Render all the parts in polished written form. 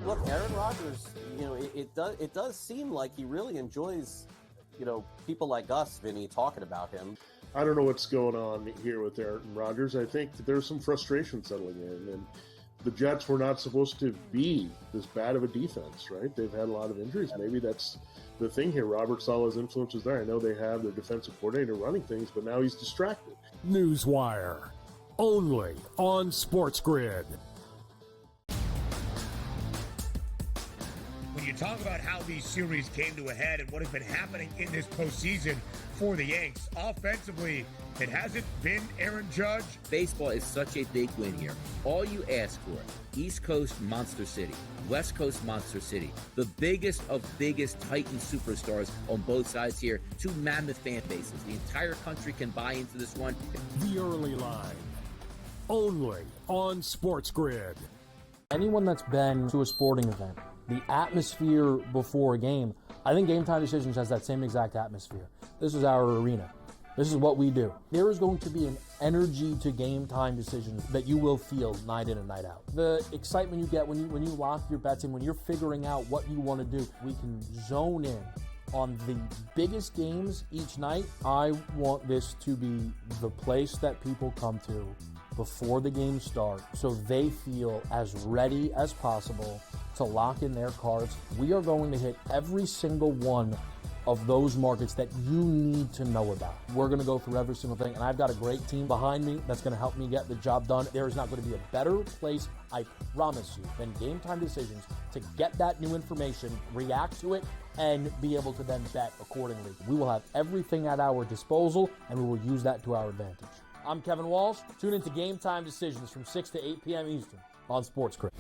Look, Aaron Rodgers, it does seem like he really enjoys, people like us, Vinny, talking about him. I don't know what's going on here with Aaron Rodgers. I think that there's some frustration settling in, and the Jets were not supposed to be this bad of a defense, right? They've had a lot of injuries. Maybe that's the thing here. Robert Saleh's influence is there. I know they have their defensive coordinator running things, but now he's distracted. Newswire, only on SportsGrid. When you talk about how these series came to a head and what has been happening in this postseason for the Yanks, offensively, it hasn't been Aaron Judge. Baseball is such a big win here. All you ask for, East Coast Monster City, West Coast Monster City, the biggest of biggest Titan superstars on both sides here, two mammoth fan bases. The entire country can buy into this one. The Early Line, only on SportsGrid. Anyone that's been to a sporting event, the atmosphere before a game, I think Game Time Decisions has that same exact atmosphere. This is our arena. This is what we do. There is going to be an energy to Game Time Decisions that you will feel night in and night out. The excitement you get when you lock your bets in, when you're figuring out what you want to do, we can zone in on the biggest games each night. I want this to be the place that people come to before the games start so they feel as ready as possible to lock in their cards. We are going to hit every single one of those markets that you need to know about. We're going to go through every single thing, and I've got a great team behind me that's going to help me get the job done. There is not going to be a better place, I promise you, than Game Time Decisions to get that new information, react to it, and be able to then bet accordingly. We will have everything at our disposal, and we will use that to our advantage. I'm Kevin Walsh. Tune into Game Time Decisions from 6 to 8 p.m. Eastern on SportsGrid.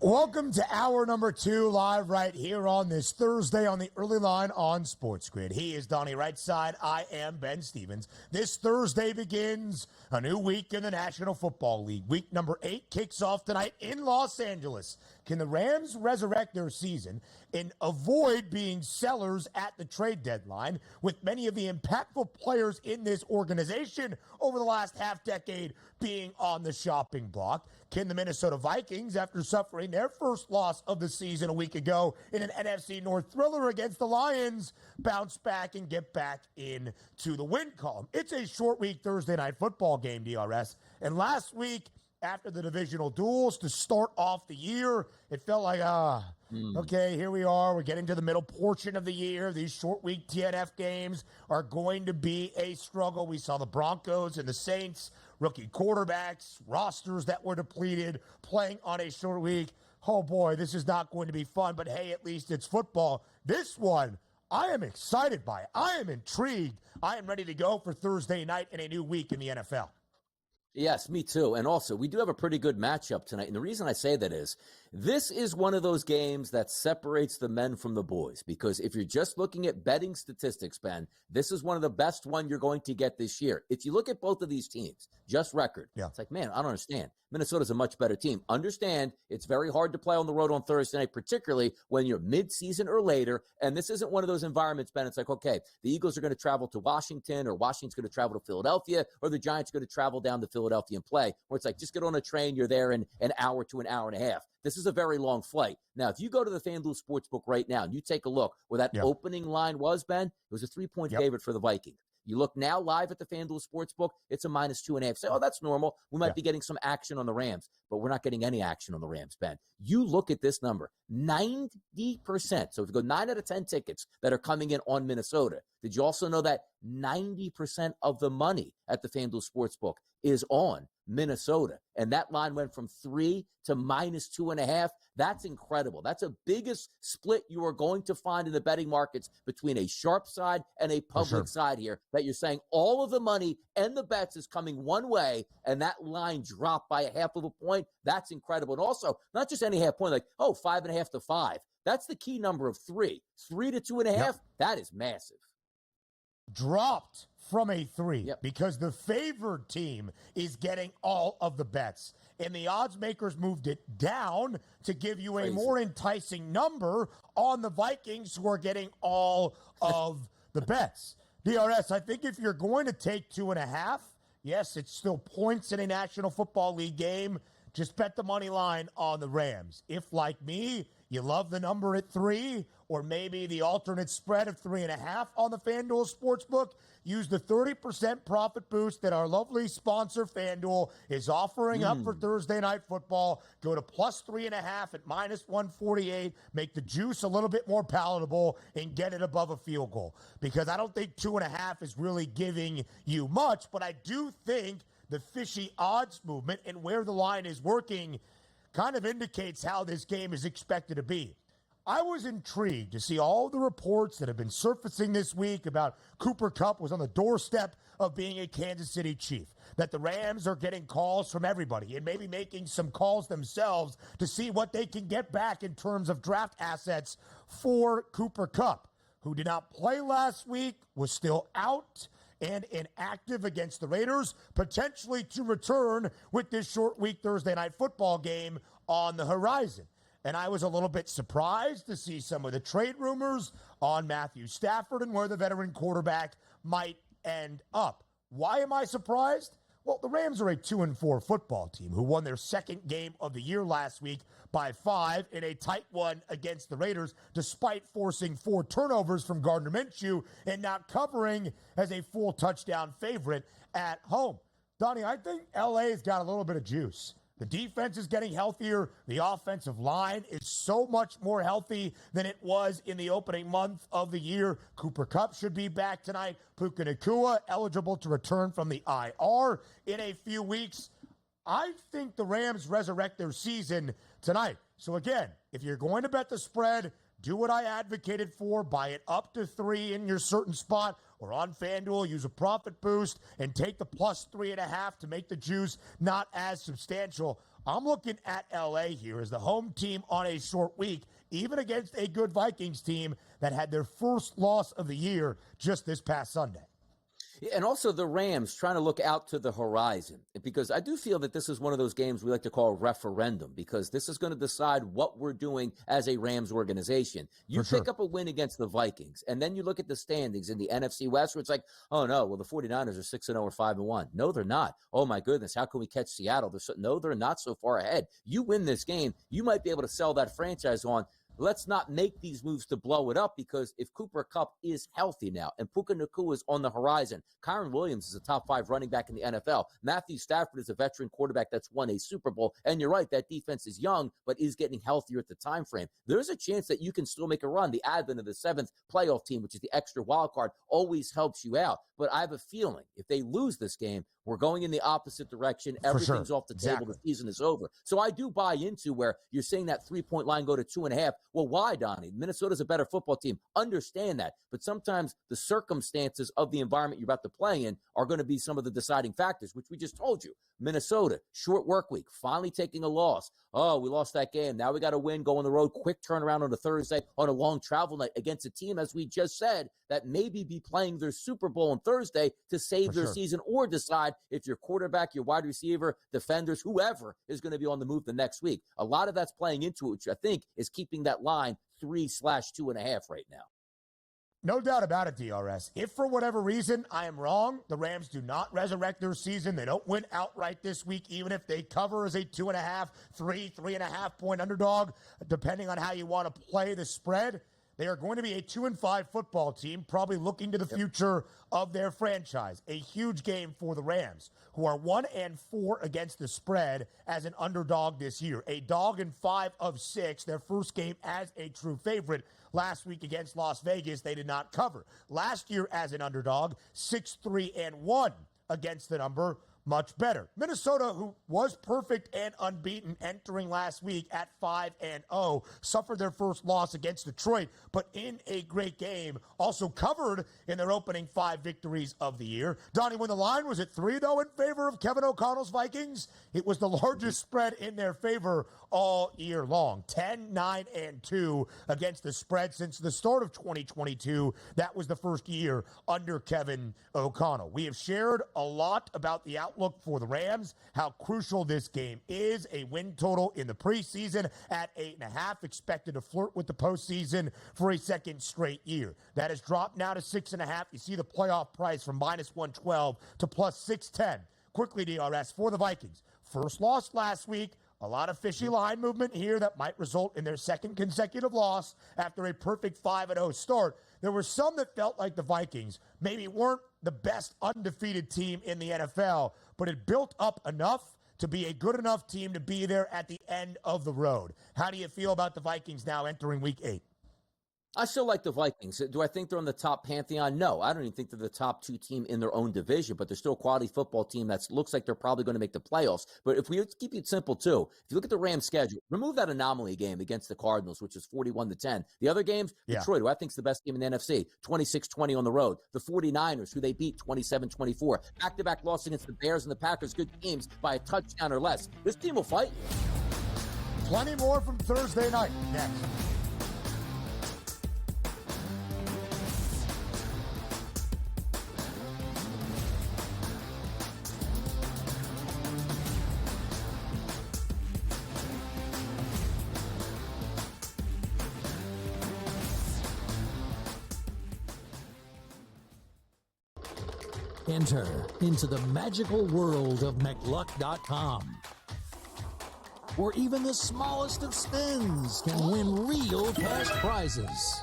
Welcome to hour number 2, live right here on this Thursday on the Early Line on SportsGrid. He is Donnie right side. I am Ben Stevens. This Thursday begins a new week in the National Football League. Week number 8 kicks off tonight in Los Angeles. Can the Rams resurrect their season and avoid being sellers at the trade deadline with many of the impactful players in this organization over the last half decade being on the shopping block? Can the Minnesota Vikings, after suffering their first loss of the season a week ago in an NFC North thriller against the Lions, bounce back and get back into the win column? It's a short week Thursday night football game, DRS. And last week, after the divisional duels to start off the year, it felt like, okay, here we are. We're getting to the middle portion of the year. These short week TNF games are going to be a struggle. We saw the Broncos and the Saints, rookie quarterbacks, rosters that were depleted, playing on a short week. Oh boy, this is not going to be fun, but hey, at least it's football. This one, I am excited by it. I am intrigued. I am ready to go for Thursday night in a new week in the NFL. Yes, me too. And also, we do have a pretty good matchup tonight. And the reason I say that is, this is one of those games that separates the men from the boys. Because if you're just looking at betting statistics, Ben, this is one of the best one you're going to get this year. If you look at both of these teams, just record, it's like, man, I don't understand. Minnesota's a much better team. Understand, it's very hard to play on the road on Thursday night, particularly when you're mid-season or later. And this isn't one of those environments, Ben. It's like, okay, the Eagles are going to travel to Washington, or Washington's going to travel to Philadelphia, or the Giants are going to travel down to Philadelphia and play, where it's like, just get on a train, you're there in an hour to an hour and a half. This is a very long flight. Now, if you go to the FanDuel Sportsbook right now and you take a look where that opening line was, Ben, it was a 3-point favorite for the Vikings. You look now live at the FanDuel Sportsbook, it's a -2.5. Say, oh, that's normal. We might be getting some action on the Rams, but we're not getting any action on the Rams, Ben. You look at this number, 90%. So if you go 9 out of 10 tickets that are coming in on Minnesota, did you also know that 90% of the money at the FanDuel Sportsbook is on Minnesota? And that line went from 3 to -2.5. That's incredible. That's the biggest split you are going to find in the betting markets between a sharp side and a public side here, that you're saying all of the money and the bets is coming one way, and that line dropped by a half of a point. That's incredible. And also, not just any half point, like, 5.5 to 5. That's the key number of 3. 3 to 2.5, that is massive. Dropped from a 3 because the favored team is getting all of the bets. And the odds makers moved it down to give you a more enticing number on the Vikings, who are getting all of the bets. DRS, I think if you're going to take 2.5, yes, it's still points in a National Football League game. Just bet the money line on the Rams. If, like me, you love the number at 3, or maybe the alternate spread of 3.5 on the FanDuel Sportsbook, use the 30% profit boost that our lovely sponsor FanDuel is offering up for Thursday Night Football. Go to plus 3.5 at minus 148. Make the juice a little bit more palatable and get it above a field goal. Because I don't think 2.5 is really giving you much, but I do think the fishy odds movement and where the line is working kind of indicates how this game is expected to be. I was intrigued to see all the reports that have been surfacing this week about Cooper Kupp was on the doorstep of being a Kansas City Chief, that the Rams are getting calls from everybody and maybe making some calls themselves to see what they can get back in terms of draft assets for Cooper Kupp, who did not play last week, was still out and inactive against the Raiders, potentially to return with this short week Thursday Night Football game on the horizon. And I was a little bit surprised to see some of the trade rumors on Matthew Stafford and where the veteran quarterback might end up. Why am I surprised? Well, the Rams are a 2-4 football team who won their second game of the year last week by 5 in a tight one against the Raiders, despite forcing 4 turnovers from Gardner Minshew and not covering as a full touchdown favorite at home. Donnie, I think LA's got a little bit of juice. The defense is getting healthier. The offensive line is so much more healthy than it was in the opening month of the year. Cooper Kupp should be back tonight. Puka Nacua eligible to return from the IR in a few weeks. I think the Rams resurrect their season tonight. So again, if you're going to bet the spread, do what I advocated for. Buy it up to 3 in your certain spot, or on FanDuel, use a profit boost and take the plus 3.5 to make the juice not as substantial. I'm looking at LA here as the home team on a short week, even against a good Vikings team that had their first loss of the year just this past Sunday. And also the Rams trying to look out to the horizon, because I do feel that this is one of those games we like to call a referendum, because this is going to decide what we're doing as a Rams organization. You pick up a win against the Vikings, and then you look at the standings in the NFC West, where it's like, oh no, well, the 49ers are 6-0 or 5-1. No, they're not. Oh my goodness, how can we catch Seattle? No, they're not so far ahead. You win this game, you might be able to sell that franchise on. Let's not make these moves to blow it up, because if Cooper Kupp is healthy now and Puka Nacua is on the horizon, Kyron Williams is a top 5 running back in the NFL. Matthew Stafford is a veteran quarterback that's won a Super Bowl. And you're right, that defense is young, but is getting healthier at the time frame. There's a chance that you can still make a run. The advent of the 7th playoff team, which is the extra wild card, always helps you out. But I have a feeling if they lose this game, we're going in the opposite direction. Everything's off the table. The season is over. So I do buy into where you're saying that 3-point line go to 2.5. Well, why, Donnie? Minnesota's a better football team. Understand that. But sometimes the circumstances of the environment you're about to play in are going to be some of the deciding factors, which we just told you. Minnesota, short work week, finally taking a loss. Oh, we lost that game. Now we got to win, go on the road, quick turnaround on a Thursday on a long travel night against a team, as we just said, that maybe be playing their Super Bowl on Thursday to save their season, or decide if your quarterback, your wide receiver, defenders, whoever is going to be on the move the next week. A lot of that's playing into it, which I think is keeping that line 3/2.5 right now. No doubt about it, DRS. If for whatever reason I am wrong, the Rams do not resurrect their season. They don't win outright this week, even if they cover as a 2.5, 3.5 point underdog, depending on how you want to play the spread. They are going to be a 2-5 football team, probably looking to the future of their franchise. A huge game for the Rams, who are 1-4 against the spread as an underdog this year. A dog in 5 of 6, their first game as a true favorite. Last week against Las Vegas, they did not cover. Last year as an underdog, 6-3-1 against the number, much better. Minnesota, who was perfect and unbeaten entering last week at 5-0, suffered their first loss against Detroit, but in a great game, also covered in their opening 5 victories of the year. Donnie, when the line was at 3, though, in favor of Kevin O'Connell's Vikings, it was the largest spread in their favor all year long. 10-9-2 against the spread since the start of 2022. That was the first year under Kevin O'Connell. We have shared a lot about the outlook for the Rams, how crucial this game is. A win total in the preseason at 8.5, expected to flirt with the postseason for a second straight year. That has dropped now to 6.5. You see the playoff price from -112 to +610. Quickly, DRS, for the Vikings. First loss last week. A lot of fishy line movement here that might result in their second consecutive loss after a perfect 5-0 start. There were some that felt like the Vikings maybe weren't the best undefeated team in the NFL, but it built up enough to be a good enough team to be there at the end of the road. How do you feel about the Vikings now entering week 8? I still like the Vikings. Do I think they're on the top pantheon? No, I don't even think they're the top 2 team in their own division, but they're still a quality football team that looks like they're probably going to make the playoffs. But if we keep it simple, too, if you look at the Rams' schedule, remove that anomaly game against the Cardinals, which is 41-10. The other games, Detroit, who I think is the best team in the NFC, 26-20 on the road. The 49ers, who they beat 27-24. Back-to-back loss against the Bears and the Packers, good teams by a touchdown or less. This team will fight you. Plenty more from Thursday night next. Enter into the magical world of McLuck.com, where even the smallest of spins can win real cash prizes.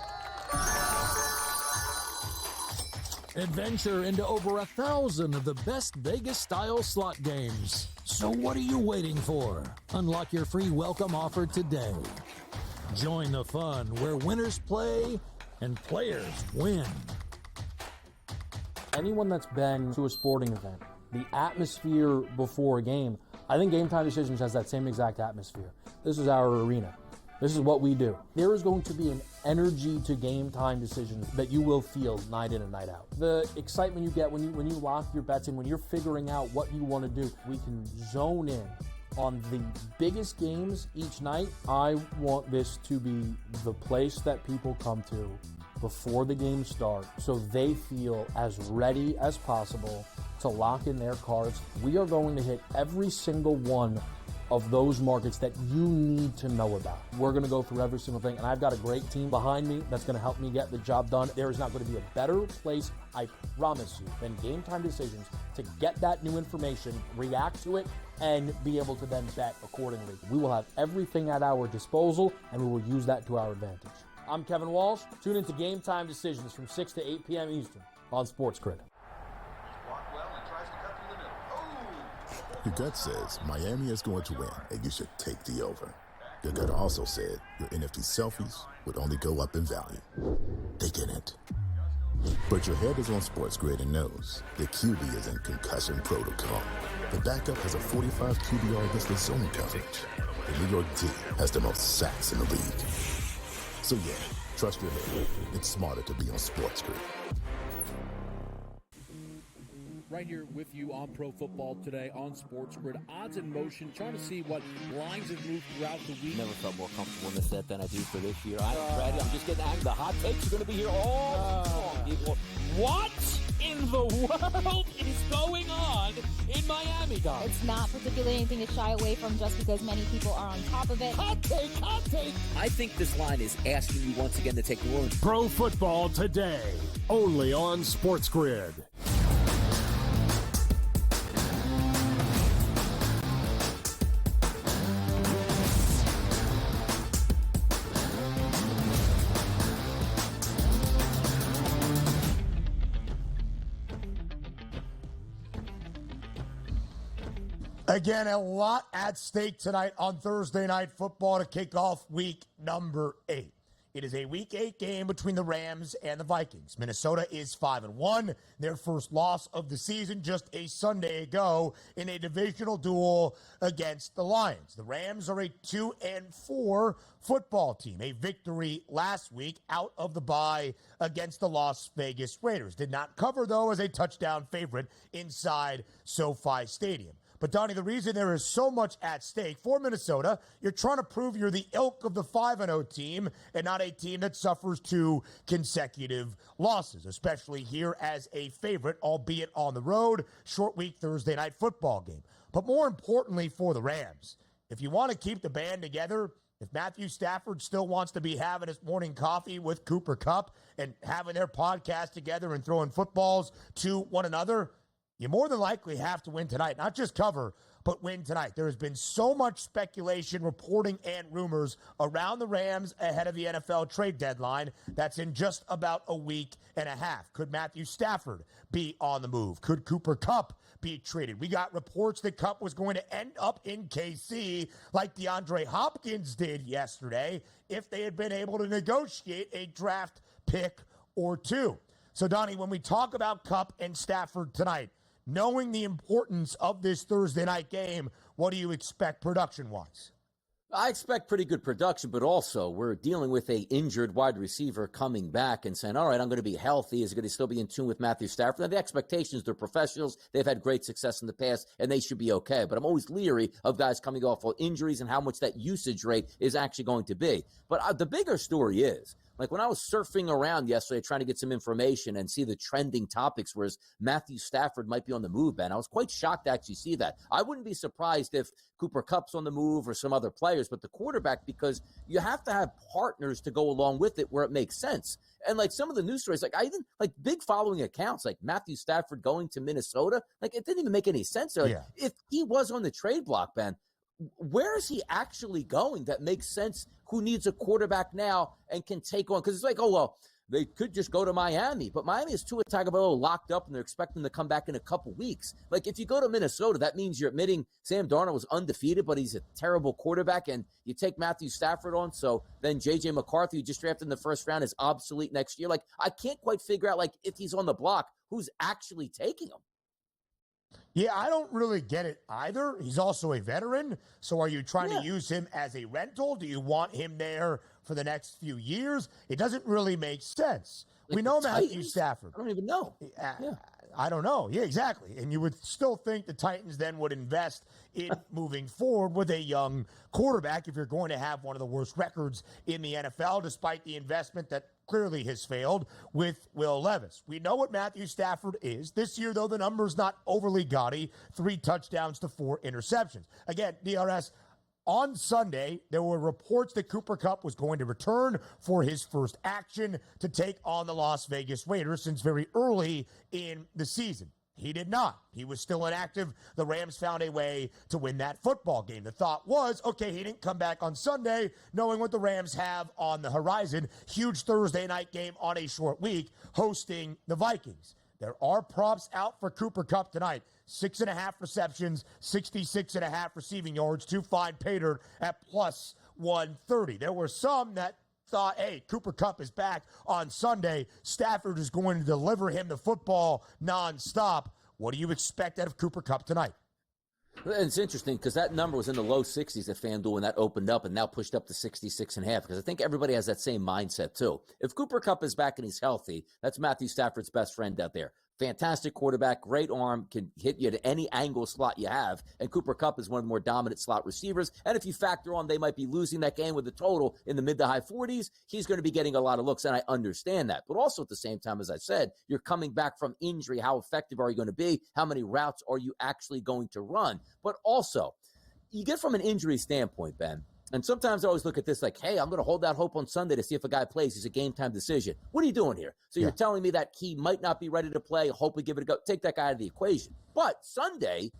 Adventure into over 1,000 of the best Vegas-style slot games. So what are you waiting for? Unlock your free welcome offer today. Join the fun where winners play and players win. Anyone that's been to a sporting event, the atmosphere before a game, I think Game Time Decisions has that same exact atmosphere. This is our arena. This is what we do. There is going to be an energy to Game Time Decisions that you will feel night in and night out. The excitement you get when you lock your bets in, when you're figuring out what you want to do, we can zone in on the biggest games each night. I want this to be the place that people come to before the games start so they feel as ready as possible to lock in their cards. We are going to hit every single one of those markets that you need to know about. We're going to go through every single thing, and I've got a great team behind me that's going to help me get the job done. There is not going to be a better place, I promise you, than Game Time Decisions to get that new information, react to it, and be able to then bet accordingly. We will have everything at our disposal, and we will use that to our advantage. I'm Kevin Walsh. Tune into Game Time Decisions from 6 to 8 p.m. Eastern on SportsGrid. Your gut says Miami is going to win, and you should take the over. Your gut also said your NFT selfies would only go up in value. They didn't. But your head is on SportsGrid and knows the QB is in concussion protocol. The backup has a 45 QBR against the zone coverage. The New York D has the most sacks in the league. So yeah, trust your head. It's smarter to be on SportsGrid. Right here with you on Pro Football Today on SportsGrid. Odds in motion, trying to see what lines have moved throughout the week. Never felt more comfortable in this set than I do for this year. I'm ready. I'm just getting angry. The hot takes are going to be here all long, people. What in the world is going on in Miami, Don? It's not particularly anything to shy away from just because many people are on top of it. Hot take, hot take. I think this line is asking you once again to take New Orleans. Pro Football Today, only on SportsGrid. Again, a lot at stake tonight on Thursday Night Football to kick off week number 8. It is a Week 8 game between the Rams and the Vikings. Minnesota is 5-1. Their first loss of the season just a Sunday ago in a divisional duel against the Lions. The Rams are a 2-4 football team. A victory last week out of the bye against the Las Vegas Raiders. Did not cover, though, as a touchdown favorite inside SoFi Stadium. But, Donnie, the reason there is so much at stake for Minnesota, you're trying to prove you're the ilk of the 5-0 team and not a team that suffers 2 consecutive losses, especially here as a favorite, albeit on the road, short week Thursday night football game. But more importantly for the Rams, if you want to keep the band together, if Matthew Stafford still wants to be having his morning coffee with Cooper Kupp and having their podcast together and throwing footballs to one another, you more than likely have to win tonight. Not just cover, but win tonight. There has been so much speculation, reporting, and rumors around the Rams ahead of the NFL trade deadline. That's in just about a week and a half. Could Matthew Stafford be on the move? Could Cooper Kupp be traded? We got reports that Kupp was going to end up in KC like DeAndre Hopkins did yesterday if they had been able to negotiate a draft pick or 2. So, Donnie, when we talk about Kupp and Stafford tonight, knowing the importance of this Thursday night game, what do you expect production-wise? I expect pretty good production, but also we're dealing with a injured wide receiver coming back and saying, all right, I'm going to be healthy. Is it going to still be in tune with Matthew Stafford? Now, the expectations, they're professionals. They've had great success in the past, and they should be okay. But I'm always leery of guys coming off of injuries and how much that usage rate is actually going to be. But the bigger story is, like when I was surfing around yesterday trying to get some information and see the trending topics, whereas Matthew Stafford might be on the move, Ben, I was quite shocked to actually see that. I wouldn't be surprised if Cooper Kupp's on the move or some other players, but the quarterback, because you have to have partners to go along with it where it makes sense. And like some of the news stories, like I even like big following accounts, like Matthew Stafford going to Minnesota, like it didn't even make any sense. Like, yeah. If he was on the trade block, Ben, where is he actually going that makes sense? Who needs a quarterback now and can take on? Because it's like, oh, well, they could just go to Miami. But Miami is Tua Tagovailoa locked up, and they're expecting to come back in a couple weeks. Like, if you go to Minnesota, that means you're admitting Sam Darnold was undefeated, but he's a terrible quarterback, and you take Matthew Stafford on, so then J.J. McCarthy, who just drafted in the first round, is obsolete next year. Like, I can't quite figure out, like, if he's on the block, who's actually taking him? Yeah, I don't really get it either. He's also a veteran. So are you trying to use him as a rental? Do you want him there for the next few years? It doesn't really make sense. Like we know Matthew Titans? Stafford. I don't even know. I don't know. Yeah, exactly. And you would still think the Titans then would invest in moving forward with a young quarterback if you're going to have one of the worst records in the NFL, despite the investment that clearly has failed with Will Levis. We know what Matthew Stafford is. This year, though, the number's not overly gaudy. 3 touchdowns to 4 interceptions. Again, DRS, on Sunday, there were reports that Cooper Kupp was going to return for his first action to take on the Las Vegas Raiders since very early in the season. He did not. He was still inactive. The Rams found a way to win that football game. The thought was, okay, he didn't come back on Sunday, knowing what the Rams have on the horizon. Huge Thursday night game on a short week, hosting the Vikings. There are props out for Cooper Kupp tonight. 6.5 receptions, 66.5 receiving yards, 2 find pay dirt at plus 130. There were some that thought, hey, Cooper Kupp is back on Sunday. Stafford is going to deliver him the football nonstop. What do you expect out of Cooper Kupp tonight? It's interesting because that number was in the low 60s at FanDuel when that opened up and now pushed up to 66.5 because I think everybody has that same mindset too. If Cooper Kupp is back and he's healthy, that's Matthew Stafford's best friend out there. Fantastic quarterback, great arm, can hit you to any angle slot you have, and Cooper Kupp is one of the more dominant slot receivers. And if you factor on they might be losing that game with a total in the mid to high 40s, he's going to be getting a lot of looks, and I understand that. But also at the same time, as I said, you're coming back from injury. How effective are you going to be? How many routes are you actually going to run? But also, you get from an injury standpoint, Ben, and sometimes I always look at this like, hey, I'm going to hold out hope on Sunday to see if a guy plays. He's a game-time decision. What are you doing here? So you're telling me that he might not be ready to play, hope we give it a go. Take that guy out of the equation. But Sunday,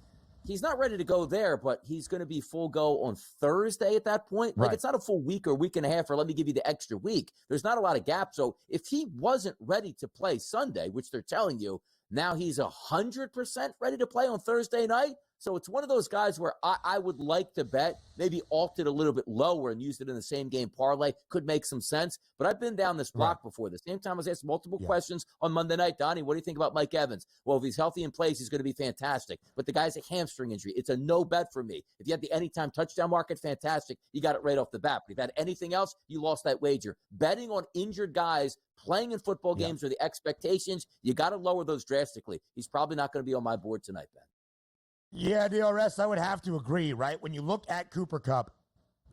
he's not ready to go there, but he's going to be full go on Thursday at that point. Like, it's not a full week or week and a half, or let me give you the extra week. There's not a lot of gap. So if he wasn't ready to play Sunday, which they're telling you, now he's 100% ready to play on Thursday night, So it's one of those guys where I would like to bet, maybe alt it a little bit lower and used it in the same game parlay. Could make some sense. But I've been down this block before. The same time I was asked multiple questions on Monday night. Donnie, what do you think about Mike Evans? Well, if he's healthy and plays, he's going to be fantastic. But the guy's a hamstring injury. It's a no bet for me. If you had the anytime touchdown market, fantastic. You got it right off the bat. But if you had anything else, you lost that wager. Betting on injured guys playing in football games or the expectations, you got to lower those drastically. He's probably not going to be on my board tonight, Ben. Yeah, DRS, I would have to agree, right? When you look at Cooper Kupp,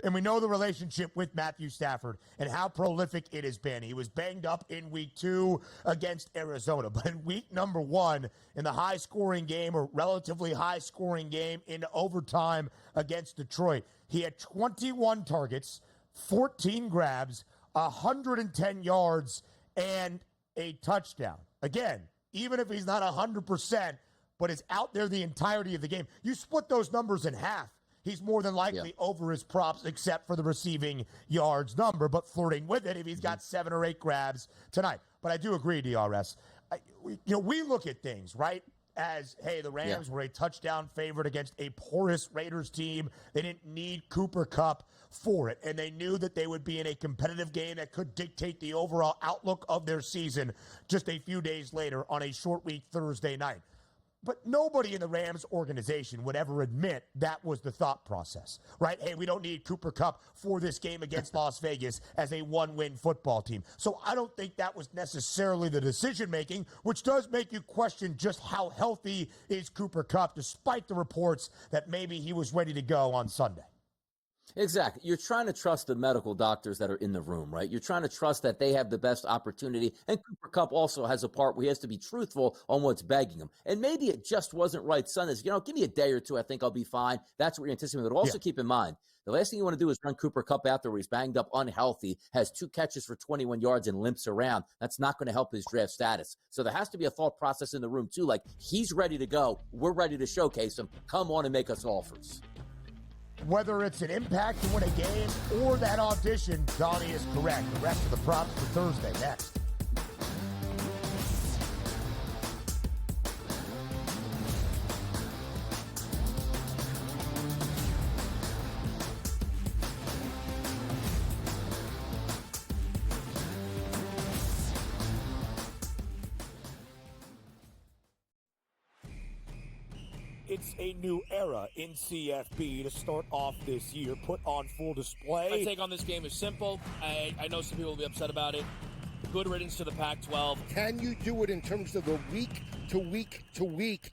and we know the relationship with Matthew Stafford and how prolific it has been. He was banged up in week 2 against Arizona, but in week number 1, in the high-scoring game or relatively high-scoring game in overtime against Detroit, he had 21 targets, 14 grabs, 110 yards, and a touchdown. Again, even if he's not 100%, but is out there the entirety of the game, you split those numbers in half. He's more than likely over his props, except for the receiving yards number, but flirting with it if he's got 7 or 8 grabs tonight. But I do agree, DRS. We look at things, right, as, hey, the Rams were a touchdown favorite against a porous Raiders team. They didn't need Cooper Kupp for it, and they knew that they would be in a competitive game that could dictate the overall outlook of their season just a few days later on a short week Thursday night. But nobody in the Rams organization would ever admit that was the thought process, right? Hey, we don't need Cooper Kupp for this game against Las Vegas as a one-win football team. So I don't think that was necessarily the decision-making, which does make you question just how healthy is Cooper Kupp, despite the reports that maybe he was ready to go on Sunday. Exactly. You're trying to trust the medical doctors that are in the room, right? You're trying to trust that they have the best opportunity. And Cooper Kupp also has a part where he has to be truthful on what's begging him. And maybe it just wasn't right. Sundays, give me a day or two. I think I'll be fine. That's what you're anticipating. But also keep in mind, the last thing you want to do is run Cooper Kupp out there where he's banged up, unhealthy, has 2 catches for 21 yards and limps around. That's not going to help his draft status. So there has to be a thought process in the room, too. Like, he's ready to go. We're ready to showcase him. Come on and make us offers. Whether it's an impact to win a game or that audition, Donnie is correct. The rest of the props for Thursday next. It's a new era in CFB to start off this year, put on full display. My take on this game is simple. I know some people will be upset about it. Good riddance to the Pac-12. Can you do it in terms of the week to week to week?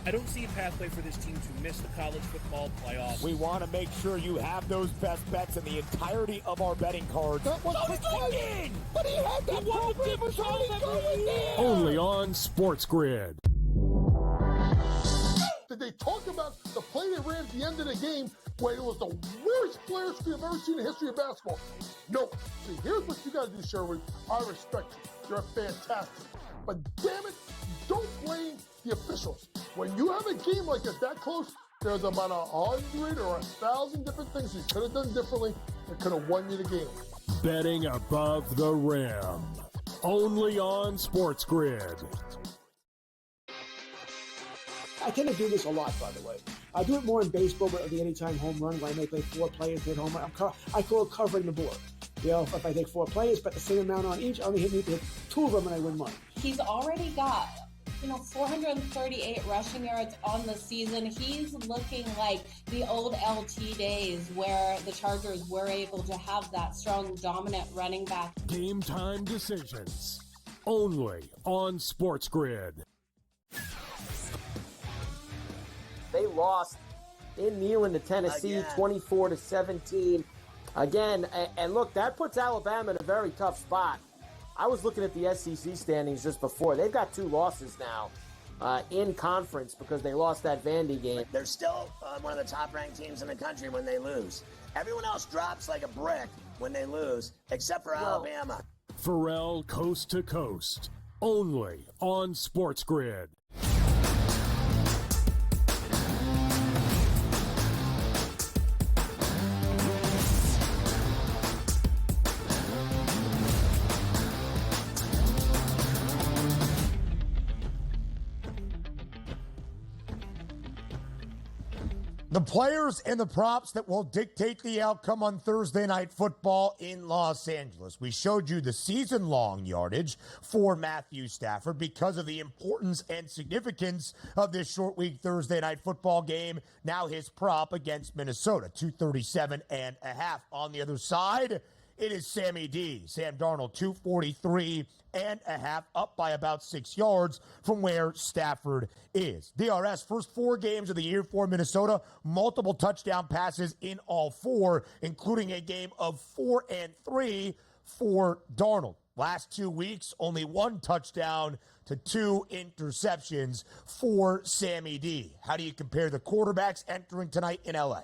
I don't see a pathway for this team to miss the college football playoffs. We want to make sure you have those best bets in the entirety of our betting cards. That was the but he had that program was going there. Only on SportsGrid. Did they talk about the play they ran at the end of the game when it was the worst player screen I've ever seen in the history of basketball? No. See, here's what you got to do, Sherwood. I respect you. You're fantastic. But damn it, don't blame the officials. When you have a game like that close, there's about 100 or 1,000 different things you could have done differently that could have won you the game. Betting above the rim. Only on SportsGrid. I tend to do this a lot, by the way. I do it more in baseball, but the anytime home run, when I may play 4 players hit home run, I call it covering the board. If I take 4 players, bet the same amount on each, I only need to hit 2 of them and I win money. He's already got, 438 rushing yards on the season. He's looking like the old LT days where the Chargers were able to have that strong, dominant running back. Game time decisions. Only on SportsGrid. They lost in Neyland to Tennessee, 24-17. Again, and look, that puts Alabama in a very tough spot. I was looking at the SEC standings just before. They've got 2 losses now in conference because they lost that Vandy game. They're still one of the top-ranked teams in the country when they lose. Everyone else drops like a brick when they lose, except for Alabama. Pharrell Coast to Coast. Only on SportsGrid. The players and the props that will dictate the outcome on Thursday Night Football in Los Angeles. We showed you the season-long yardage for Matthew Stafford because of the importance and significance of this short week Thursday Night Football game. Now his prop against Minnesota, 237.5. On the other side, it is Sammy D. Sam Darnold, 243.5, up by about 6 yards from where Stafford is. DRS, first 4 games of the year for Minnesota, multiple touchdown passes in all 4, including a game of 4 and 3 for Darnold. Last 2 weeks, only 1 touchdown to 2 interceptions for Sammy D. How do you compare the quarterbacks entering tonight in LA?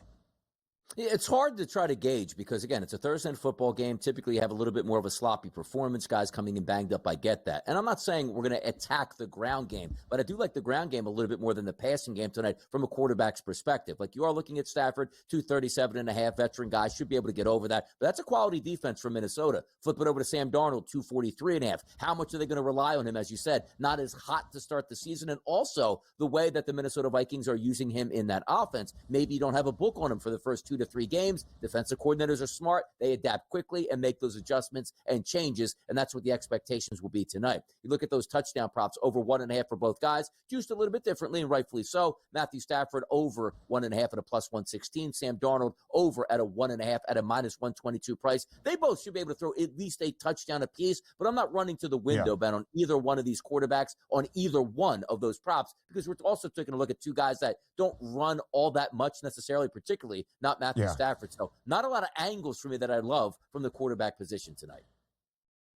It's hard to try to gauge because, again, it's a Thursday night football game. Typically, you have a little bit more of a sloppy performance. Guys coming in banged up, I get that. And I'm not saying we're going to attack the ground game, but I do like the ground game a little bit more than the passing game tonight from a quarterback's perspective. Like, you are looking at Stafford, 237.5, veteran guy, should be able to get over that. But that's a quality defense from Minnesota. Flip it over to Sam Darnold, 243.5. How much are they going to rely on him, as you said? Not as hot to start the season. And also the way that the Minnesota Vikings are using him in that offense. Maybe you don't have a book on him for the first 2 to 3 games. Defensive coordinators are smart. They adapt quickly and make those adjustments and changes, and that's what the expectations will be tonight. You look at those touchdown props, over 1.5 for both guys, juiced a little bit differently, and rightfully so. Matthew Stafford over 1.5 at a plus 116. Sam Darnold over at a 1.5 at a minus 122 price. They both should be able to throw at least a touchdown apiece, but I'm not running to the window, Ben, on either one of these quarterbacks, on either one of those props, because we're also taking a look at 2 guys that don't run all that much necessarily, particularly not Matthew Stafford. So not a lot of angles for me that I love from the quarterback position tonight.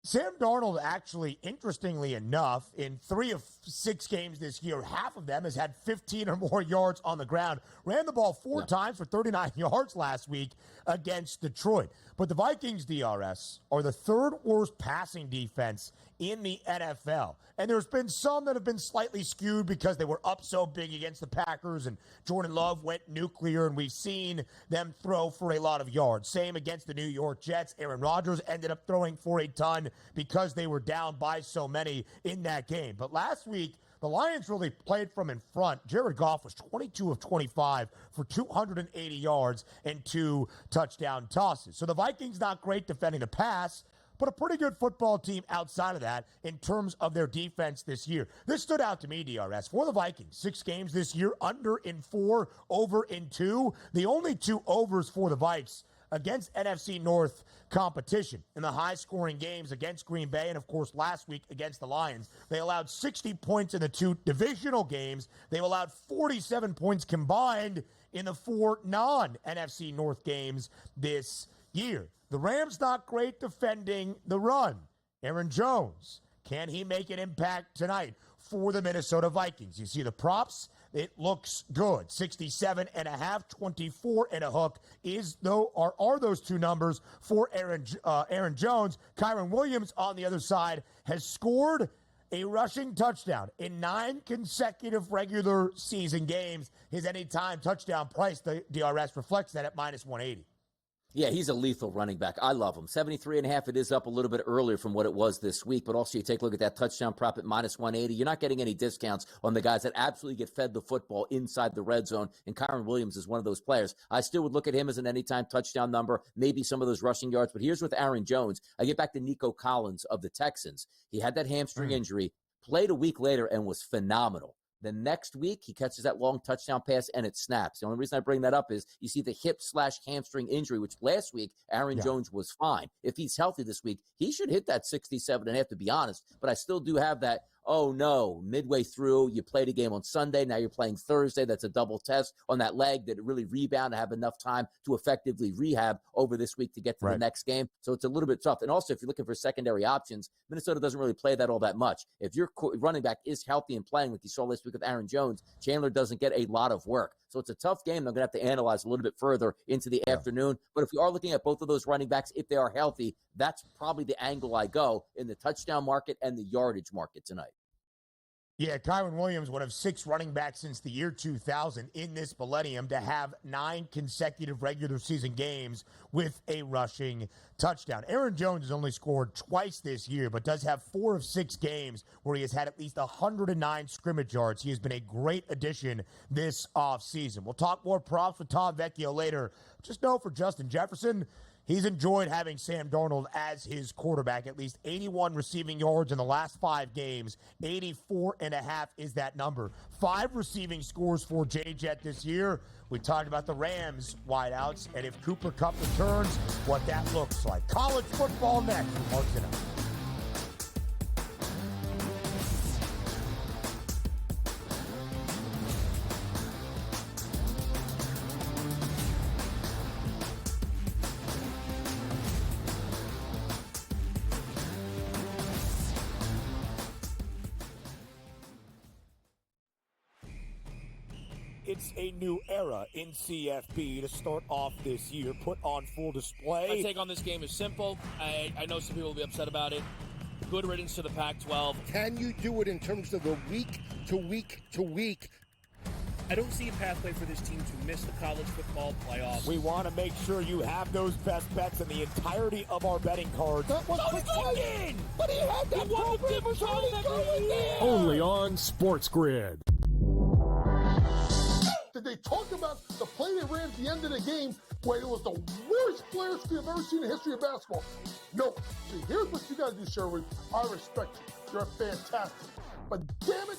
Sam Darnold, actually, interestingly enough, in 3 of 6 games this year, half of them has had 15 or more yards on the ground. Ran the ball 4 times for 39 yards last week against Detroit. But the Vikings, DRS, are the 3rd worst passing defense in the NFL. And there's been some that have been slightly skewed because they were up so big against the Packers and Jordan Love went nuclear, and we've seen them throw for a lot of yards. Same against the New York Jets. Aaron Rodgers ended up throwing for a ton because they were down by so many in that game. But last week, the Lions really played from in front. Jared Goff was 22 of 25 for 280 yards and 2 touchdown tosses. So the Vikings not great defending the pass, but a pretty good football team outside of that in terms of their defense this year. This stood out to me, DRS. For the Vikings, 6 games this year, under in 4, over in 2. The only 2 overs for the Vikes against NFC North competition in the high-scoring games against Green Bay and, of course, last week against the Lions. They allowed 60 points in the 2 divisional games. They've allowed 47 points combined in the 4 non-NFC North games this year. The Rams not great defending the run. Aaron Jones, can he make an impact tonight for the Minnesota Vikings? You see the props. It looks good. 67.5, 24 and a hook are those 2 numbers for Aaron Jones. Kyron Williams on the other side has scored a rushing touchdown in 9 consecutive regular season games. His anytime touchdown price, the DRS reflects that at minus 180. Yeah, he's a lethal running back. I love him. 73.5, it is up a little bit earlier from what it was this week, but also you take a look at that touchdown prop at minus 180. You're not getting any discounts on the guys that absolutely get fed the football inside the red zone, and Kyron Williams is one of those players. I still would look at him as an anytime touchdown number, maybe some of those rushing yards, but here's with Aaron Jones. I get back to Nico Collins of the Texans. He had that hamstring injury, played a week later, and was phenomenal. The next week, he catches that long touchdown pass, and it snaps. The only reason I bring that up is you see the hip/hamstring injury, which last week, Aaron Jones was fine. If he's healthy this week, he should hit that 67.5, to be honest. But I still do have that, oh, no, midway through, you played a game on Sunday, now you're playing Thursday. That's a double test on that leg. Did it really rebound and have enough time to effectively rehab over this week to get to the next game? So it's a little bit tough. And also, if you're looking for secondary options, Minnesota doesn't really play that all that much. If your running back is healthy and playing like you saw last week with Aaron Jones, Chandler doesn't get a lot of work. So it's a tough game. I'm going to have to analyze a little bit further into the afternoon. But if you are looking at both of those running backs, if they are healthy, that's probably the angle I go in the touchdown market and the yardage market tonight. Yeah, Kyron Williams, one of 6 running backs since the year 2000 in this millennium to have 9 consecutive regular season games with a rushing touchdown. Aaron Jones has only scored twice this year, but does have 4 of 6 games where he has had at least 109 scrimmage yards. He has been a great addition this offseason. We'll talk more props with Tom Vecchio later. Just know for Justin Jefferson, he's enjoyed having Sam Darnold as his quarterback. At least 81 receiving yards in the last 5 games. 84.5 is that number. 5 receiving scores for J-Jet this year. We talked about the Rams wideouts and if Cooper Kupp returns, what that looks like. College football next with Mark Zinno. It's a new era in CFB to start off this year, put on full display. My take on this game is simple. I know some people will be upset about it. Good riddance to the Pac-12. Can you do it in terms of the week to week to week? I don't see a pathway for this team to miss the college football playoffs. We want to make sure you have those best bets in the entirety of our betting cards. That was in! But he had that program was already going there! Only on SportsGrid. Did they talk about the play they ran at the end of the game where it was the worst player screen I've ever seen in the history of basketball? No. See, here's what you got to do, Sherwood. I respect you. You're fantastic. But damn it,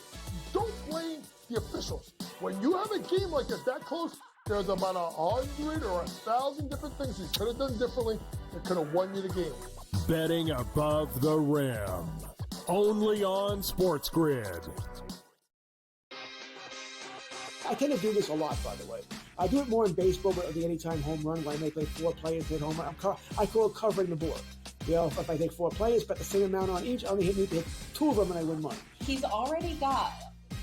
don't blame the officials. When you have a game like that close, there's about 100 or 1,000 different things you could have done differently that could have won you the game. Betting above the rim. Only on SportsGrid. I tend to do this a lot, by the way. I do it more in baseball with the anytime home run when I may play 4 players hit home run. I call it covering the board. You know, if I take 4 players, bet the same amount on each, I only need to hit 2 of them and I win money. He's already got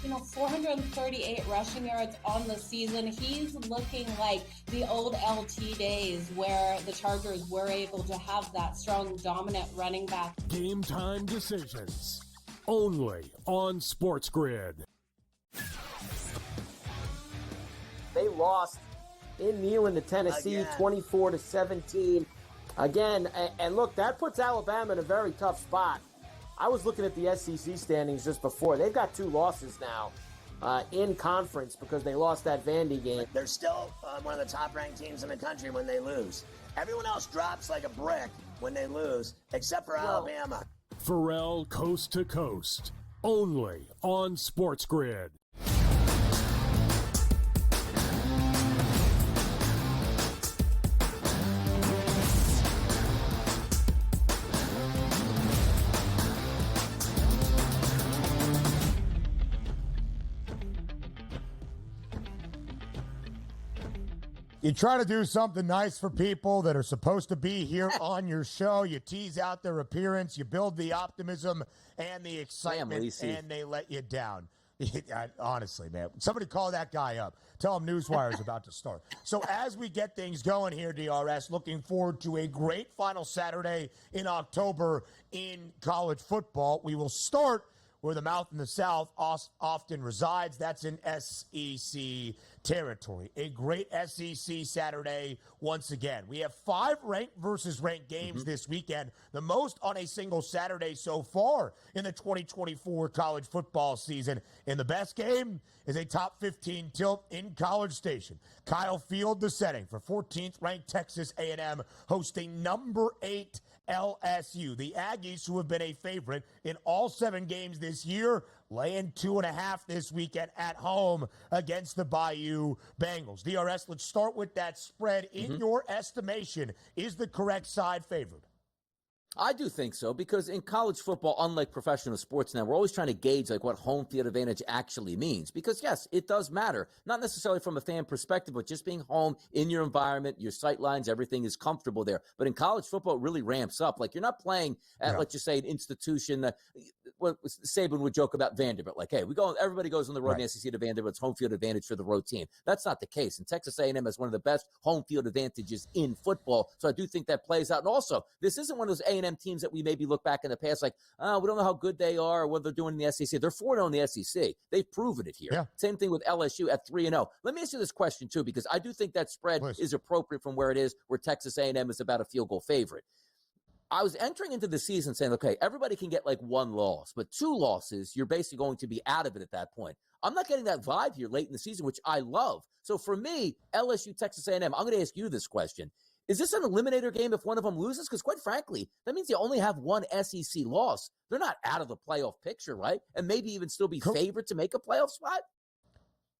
438 rushing yards on the season. He's looking like the old LT days where the Chargers were able to have that strong, dominant running back. Game time decisions. Only on SportsGrid. They lost in Neyland to Tennessee, 24-17. Again, and look, that puts Alabama in a very tough spot. I was looking at the SEC standings just before. They've got 2 losses now in conference because they lost that Vandy game. They're still one of the top-ranked teams in the country when they lose. Everyone else drops like a brick when they lose, except for Alabama. Pharrell Coast to Coast. Only on SportsGrid. You try to do something nice for people that are supposed to be here on your show. You tease out their appearance. You build the optimism and the excitement, and they let you down. Honestly, man. Somebody call that guy up. Tell him Newswire is about to start. So as we get things going here, DRS, looking forward to a great final Saturday in October in college football. We will start where the Mouth in the South often resides. That's in SEC territory. A great SEC Saturday once again. We have 5 ranked versus ranked games this weekend, the most on a single Saturday so far in the 2024 college football season. And the best game is a top 15 tilt in College Station. Kyle Field, the setting for 14th ranked Texas A&M hosting number 8 LSU. The Aggies, who have been a favorite in all 7 games this year, laying 2.5 this weekend at home against the Bayou Bengals. DRS, let's start with that spread. In your estimation, is the correct side favored? I do think so, because in college football, unlike professional sports now, we're always trying to gauge what home field advantage actually means. Because, yes, it does matter. Not necessarily from a fan perspective, but just being home in your environment, your sight lines, everything is comfortable there. But in college football, it really ramps up. You're not playing at, let's just say, an institution. Saban would joke about Vanderbilt, like, hey, everybody goes on the road in the SEC to Vanderbilt. It's home field advantage for the road team. That's not the case. And Texas A&M has one of the best home field advantages in football. So I do think that plays out. And also, this isn't one of those A&M teams that we maybe look back in the past like, we don't know how good they are or what they're doing in the SEC. They're 4-0 in the SEC. They've proven it here. Yeah. Same thing with LSU at 3-0. Let me ask you this question, too, because I do think that spread is appropriate from where it is, where Texas A&M is about a field goal favorite. I was entering into the season saying, okay, everybody can get like one loss, but 2 losses, you're basically going to be out of it at that point. I'm not getting that vibe here late in the season, which I love. So for me, LSU, Texas A&M, I'm going to ask you this question. Is this an eliminator game if one of them loses? Because quite frankly, that means you only have one SEC loss. They're not out of the playoff picture, right? And maybe even still be favored to make a playoff spot?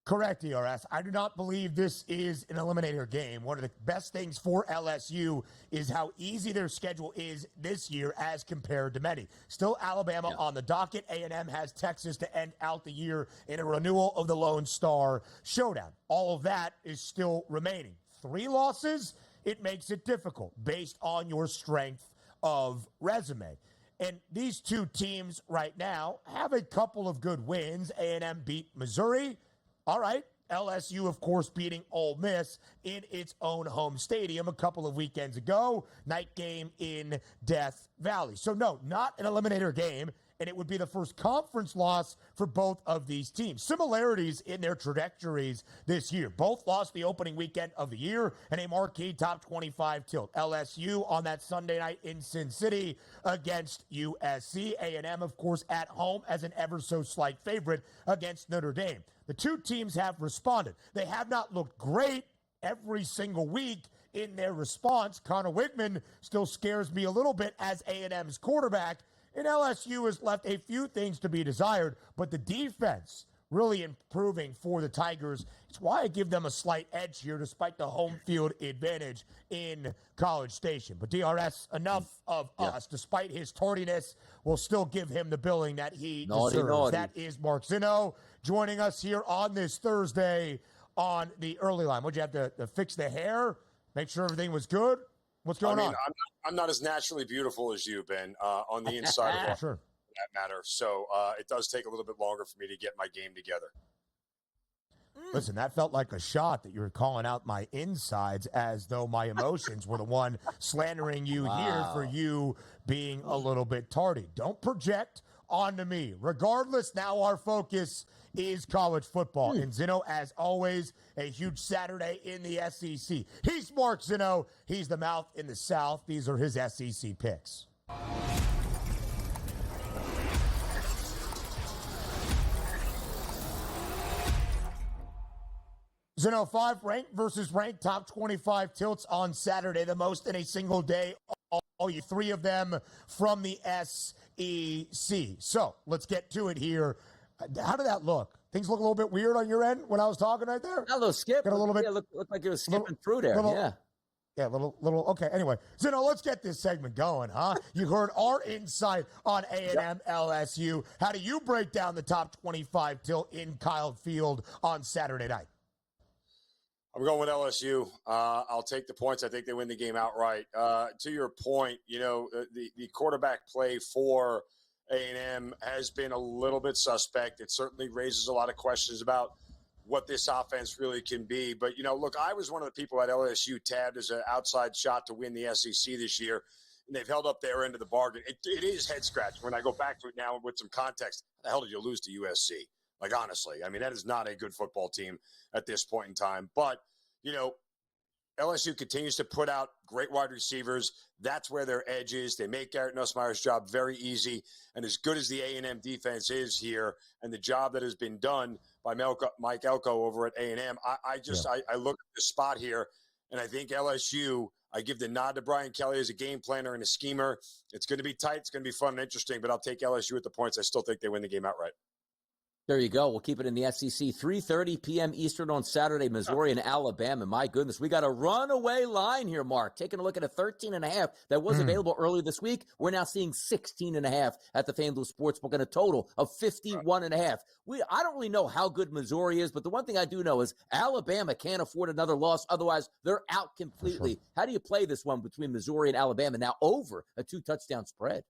Correct, ERS. I do not believe this is an eliminator game. One of the best things for LSU is how easy their schedule is this year as compared to many. Still Alabama on the docket. A&M has Texas to end out the year in a renewal of the Lone Star Showdown. All of that is still remaining. 3 losses, it makes it difficult based on your strength of resume. And these 2 teams right now have a couple of good wins. A&M beat Missouri. All right, LSU, of course, beating Ole Miss in its own home stadium a couple of weekends ago. Night game in Death Valley. So, no, not an eliminator game, and it would be the first conference loss for both of these teams. Similarities in their trajectories this year. Both lost the opening weekend of the year and a marquee top 25 tilt. LSU on that Sunday night in Sin City against USC. A&M, of course, at home as an ever so slight favorite against Notre Dame. The 2 teams have responded. They have not looked great every single week in their response. Connor Wigman still scares me a little bit as A&M's quarterback. And LSU has left a few things to be desired, but the defense really improving for the Tigers. It's why I give them a slight edge here despite the home field advantage in College Station. But DRS, enough of us. Despite his tardiness, we'll still give him the billing that he deserves. That is Mark Zinno joining us here on this Thursday on the early line. Would you have to fix the hair, make sure everything was good? What's going on? I'm not as naturally beautiful as you, Ben, on the inside of sure. that matter. So it does take a little bit longer for me to get my game together. Listen, that felt like a shot that you were calling out my insides as though my emotions were the one slandering you here for you being a little bit tardy. Don't project onto me. Regardless, now our focus is college football. And Zinno, as always, a huge Saturday in the SEC. He's Mark Zinno. He's the mouth in the South. These are his SEC picks. Zinno, 5 ranked versus ranked top 25 tilts on Saturday, the most in a single day. All you 3 of them from the SEC. So let's get to it here. How did that look? Things look a little bit weird on your end when I was talking right there? A little skip. Got a little bit. Yeah, looked like it was skipping through there. Yeah, little. Okay, anyway. Zinno, let's get this segment going, huh? You heard our insight on A&M LSU. How do you break down the top 25 tilt in Kyle Field on Saturday night? I'm going with LSU. I'll take the points. I think they win the game outright. To your point, the quarterback play for A&M has been a little bit suspect. It certainly raises a lot of questions about what this offense really can be. But, look, I was one of the people at LSU tabbed as an outside shot to win the SEC this year, and they've held up their end of the bargain. It is head-scratching when I go back to it now with some context. How the hell did you lose to USC? Like, honestly, I mean, that is not a good football team at this point in time. But, LSU continues to put out great wide receivers. That's where their edge is. They make Garrett Nussmeier's job very easy. And as good as the A&M defense is here and the job that has been done by Mike Elko over at A&M, I look at the spot here, and I think LSU, I give the nod to Brian Kelly as a game planner and a schemer. It's going to be tight. It's going to be fun and interesting, but I'll take LSU at the points. I still think they win the game outright. There you go. We'll keep it in the SEC. 3:30 p.m. Eastern on Saturday, Missouri and Alabama. My goodness, we got a runaway line here, Mark. Taking a look at a 13.5 that was available earlier this week. We're now seeing 16.5 at the FanDuel Sportsbook and a total of 51.5. I don't really know how good Missouri is, but the one thing I do know is Alabama can't afford another loss. Otherwise, they're out completely. How do you play this one between Missouri and Alabama now over a 2-touchdown spread?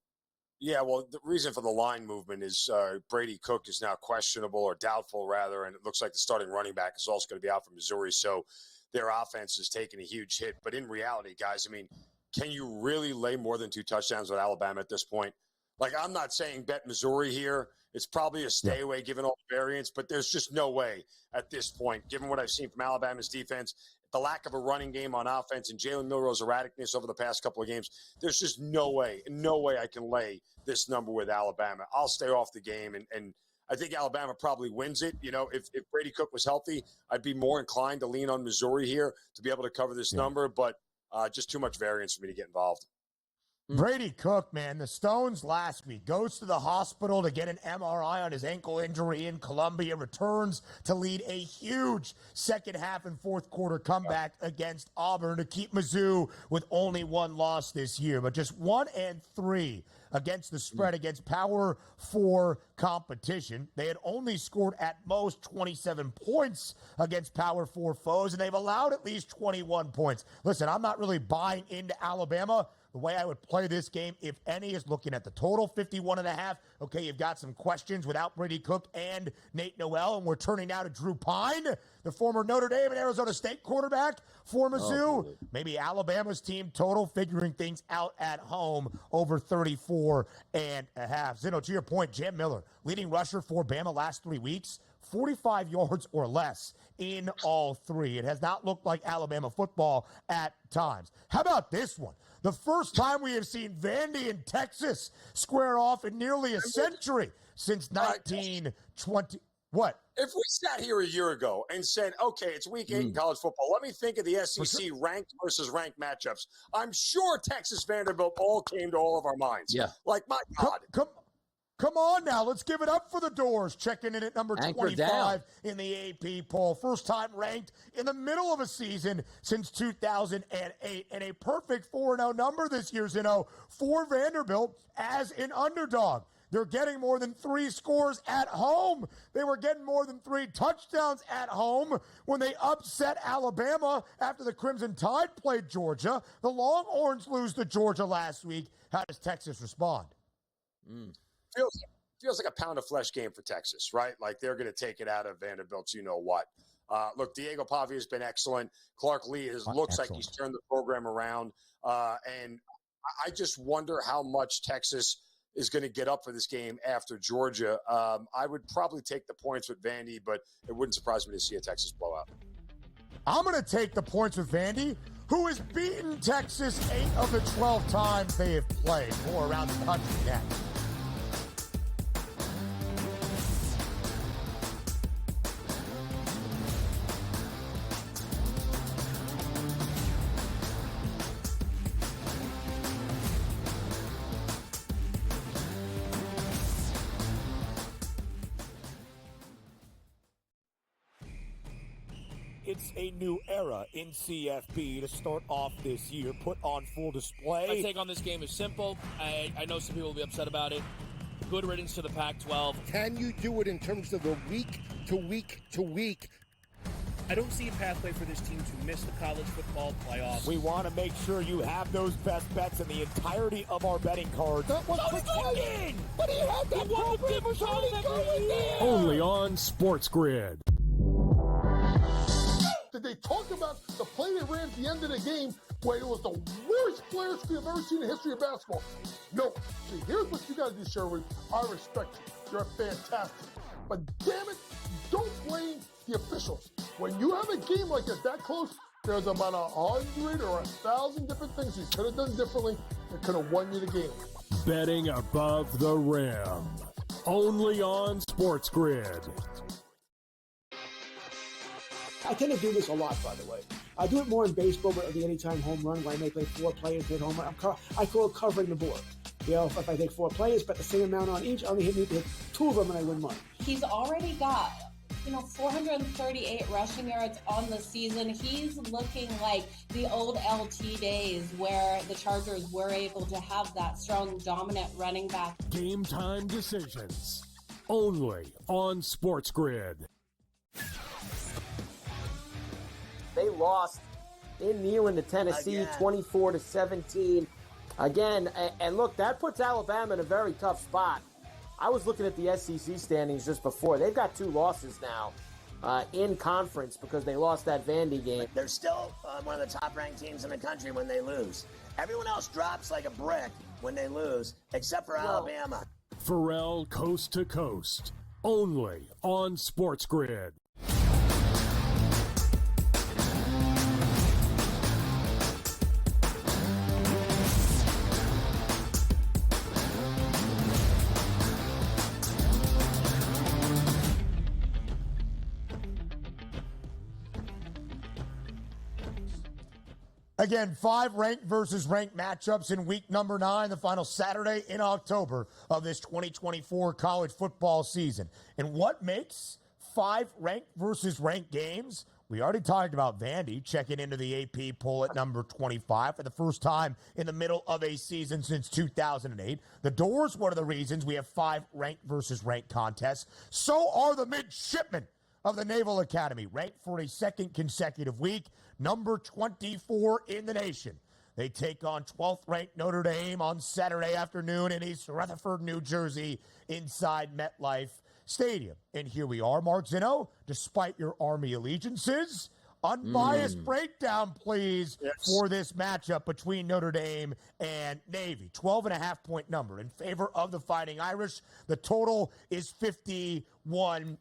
Yeah, well, the reason for the line movement is Brady Cook is now questionable or doubtful, rather, and it looks like the starting running back is also going to be out for Missouri. So their offense is taking a huge hit. But in reality, guys, I mean, can you really lay more than 2 touchdowns with Alabama at this point? Like, I'm not saying bet Missouri here. It's probably a stay away given all the variance, but there's just no way at this point, given what I've seen from Alabama's defense, the lack of a running game on offense, and Jalen Milroe's erraticness over the past couple of games, there's just no way I can lay this number with Alabama. I'll stay off the game, and I think Alabama probably wins it. You know, if Brady Cook was healthy, I'd be more inclined to lean on Missouri here to be able to cover this number, but just too much variance for me to get involved. Brady Cook, man, the Stones last week, goes to the hospital to get an MRI on his ankle injury in Columbia, returns to lead a huge second half and fourth quarter comeback against Auburn to keep Mizzou with only 1 loss this year, but just 1-3 against the spread against Power 4 competition. They had only scored at most 27 points against Power 4 foes, and they've allowed at least 21 points. Listen, I'm not really buying into Alabama. The way I would play this game, if any, is looking at the total, 51.5. Okay, you've got some questions without Brady Cook and Nate Noel, and we're turning now to Drew Pine, the former Notre Dame and Arizona State quarterback for Mizzou. Maybe Alabama's team total figuring things out at home over 34.5. Zinno, to your point, Jam Miller, leading rusher for Bama last 3 weeks, 45 yards or less in all 3. It has not looked like Alabama football at times. How about this one? The first time we have seen Vandy and Texas square off in nearly a century since 1920. What? If we sat here a year ago and said, okay, it's week 8 in college football, let me think of the SEC ranked versus ranked matchups, I'm sure Texas Vanderbilt all came to all of our minds. Yeah. Like, my God. Come on now, let's give it up for the Doors, checking in at number 25 in the AP poll. First time ranked in the middle of a season since 2008, and a perfect 4-0 number this year, Zinno, for Vanderbilt as an underdog. They're getting more than 3 scores at home. They were getting more than 3 touchdowns at home when they upset Alabama after the Crimson Tide played Georgia. The Longhorns lose to Georgia last week. How does Texas respond? Feels like a pound of flesh game for Texas, right? Like they're going to take it out of Vanderbilt's you-know-what. Look, Diego Pavia has been excellent. Clark Lee looks like he's turned the program around. And I just wonder how much Texas is going to get up for this game after Georgia. I would probably take the points with Vandy, but it wouldn't surprise me to see a Texas blowout. I'm going to take the points with Vandy, who has beaten Texas 8 of the 12 times they have played. More around the country next. It's a new era in CFB to start off this year, put on full display. My take on this game is simple. I know some people will be upset about it. Good riddance to the Pac-12. Can you do it in terms of the week to week to week? I don't see a pathway for this team to miss the college football playoffs. We want to make sure you have those best bets in the entirety of our betting cards. That was protected! But he had that program was only going there! Only on SportsGrid. Did they talk about the play they ran at the end of the game where it was the worst player screen I've ever seen in the history of basketball? No. See, here's what you got to do, Sherwood. I respect you. You're fantastic. But damn it, don't blame the officials. When you have a game like that close, there's about 100 or 1,000 different things you could have done differently that could have won you the game. Betting above the rim. Only on SportsGrid. I tend to do this a lot, by the way. I do it more in baseball, but the anytime home run, where I may play 4 players hit home run. I call it covering the board. You know, if I take 4 players, bet the same amount on each, I only need to hit 2 of them and I win money. He's already got 438 rushing yards on the season. He's looking like the old LT days where the Chargers were able to have that strong, dominant running back. Game time decisions. Only on SportsGrid. They lost in Neyland to Tennessee, 24-17. Again, and look, that puts Alabama in a very tough spot. I was looking at the SEC standings just before. They've got 2 losses now in conference because they lost that Vandy game. They're still one of the top-ranked teams in the country when they lose. Everyone else drops like a brick when they lose, except for Alabama. Pharrell Coast to Coast, only on SportsGrid. Again, 5 ranked versus ranked matchups in week number 9, the final Saturday in October of this 2024 college football season. And what makes 5 ranked versus ranked games? We already talked about Vandy checking into the AP poll at number 25 for the first time in the middle of a season since 2008. The Doors, one of the reasons we have 5 ranked versus ranked contests. So are the midshipmen of the Naval Academy, ranked for a second consecutive week, number 24 in the nation. They take on 12th ranked Notre Dame on Saturday afternoon in East Rutherford, New Jersey, inside MetLife Stadium. And here we are, Mark Zinno, despite your Army allegiances. Unbiased breakdown, please, for this matchup between Notre Dame and Navy. 12.5-point number in favor of the Fighting Irish. The total is 51.5.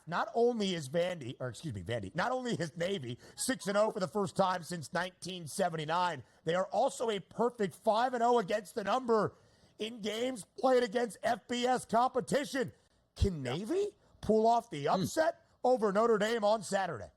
Not only is Navy 6-0 for the first time since 1979, they are also a perfect 5-0 against the number in games played against FBS competition. Can Navy pull off the upset over Notre Dame on Saturday?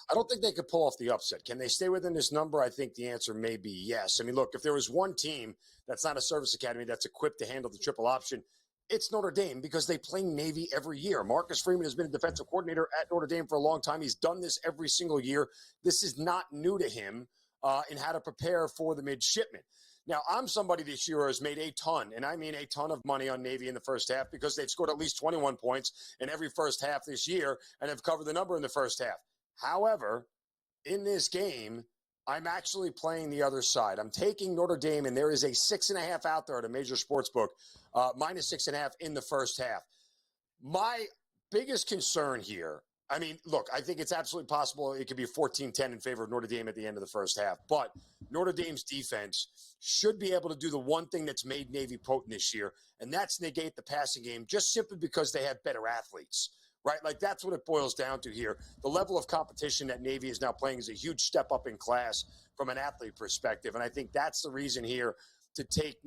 I don't think they could pull off the upset. Can they stay within this number? I think the answer may be yes. I mean, look, if there was one team that's not a service academy that's equipped to handle the triple option, it's Notre Dame because they play Navy every year. Marcus Freeman has been a defensive coordinator at Notre Dame for a long time. He's done this every single year. This is not new to him in how to prepare for the midshipmen. Now, I'm somebody this year who has made a ton, and I mean a ton of money on Navy in the first half because they've scored at least 21 points in every first half this year and have covered the number in the first half. However, in this game, I'm actually playing the other side. I'm taking Notre Dame, and there is a 6.5 out there at a major sports book, minus 6.5 in the first half. My biggest concern here, I mean, look, I think it's absolutely possible it could be 14-10 in favor of Notre Dame at the end of the first half, but Notre Dame's defense should be able to do the one thing that's made Navy potent this year, and that's negate the passing game just simply because they have better athletes. Right? Like, that's what it boils down to here. The level of competition that Navy is now playing is a huge step up in class from an athlete perspective. And I think that's the reason here to take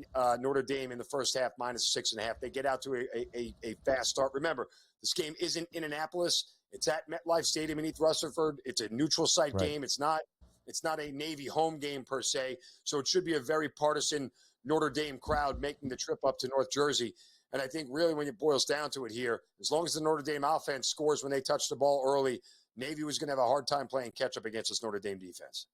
Notre Dame in the first half minus 6.5. They get out to a fast start. Remember, this game isn't in Annapolis. It's at MetLife Stadium in East Rutherford. It's a neutral site game. It's not a Navy home game per se. So it should be a very partisan Notre Dame crowd making the trip up to North Jersey. And I think really when it boils down to it here, as long as the Notre Dame offense scores when they touch the ball early, Navy was going to have a hard time playing catch-up against this Notre Dame defense.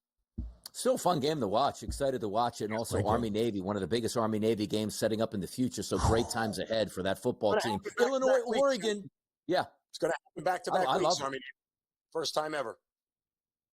Still a fun game to watch. Excited to watch it. And also Army-Navy, one of the biggest Army-Navy games setting up in the future. So great times ahead for that football team. Illinois, Oregon. Yeah. It's going to happen back-to-back weeks, Army-Navy. First time ever.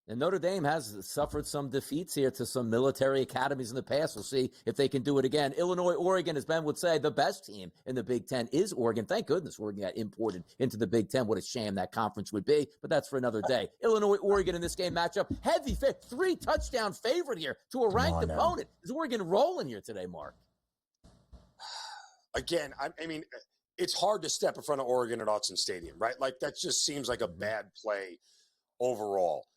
And Notre Dame has suffered some defeats here to some military academies in the past. We'll see if they can do it again. Illinois, Oregon, as Ben would say, the best team in the Big Ten is Oregon. Thank goodness Oregon got imported into the Big Ten. What a shame that conference would be, but that's for another day. Illinois, Oregon in this game matchup. Heavy 3-touchdown favorite here to a ranked opponent. Is Oregon rolling here today, Mark? Again, I mean, it's hard to step in front of Oregon at Autzen Stadium, right? Like, that just seems like a bad play overall.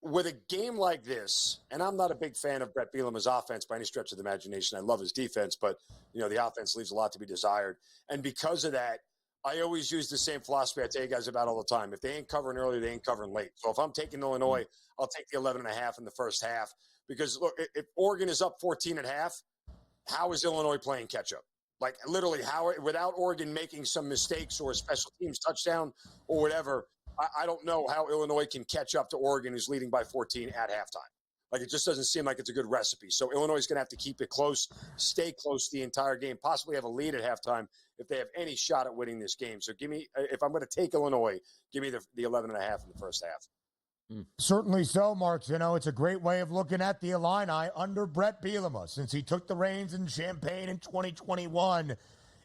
With a game like this, and I'm not a big fan of Brett Bielema's offense by any stretch of the imagination. I love his defense, but, you know, the offense leaves a lot to be desired. And because of that, I always use the same philosophy I tell you guys about all the time. If they ain't covering early, they ain't covering late. So if I'm taking Illinois, I'll take the 11.5 in the first half. Because, look, if Oregon is up 14 at half, how is Illinois playing catch-up? Like, literally, how without Oregon making some mistakes or a special teams touchdown or whatever, I don't know how Illinois can catch up to Oregon, who's leading by 14 at halftime. Like, it just doesn't seem like it's a good recipe. So Illinois is going to have to keep it close, stay close the entire game, possibly have a lead at halftime if they have any shot at winning this game. So give me, if I'm going to take Illinois, give me the 11.5 in the first half. Certainly so, Mark Zinno. It's a great way of looking at the Illini under Brett Bielema since he took the reins in Champaign in 2021.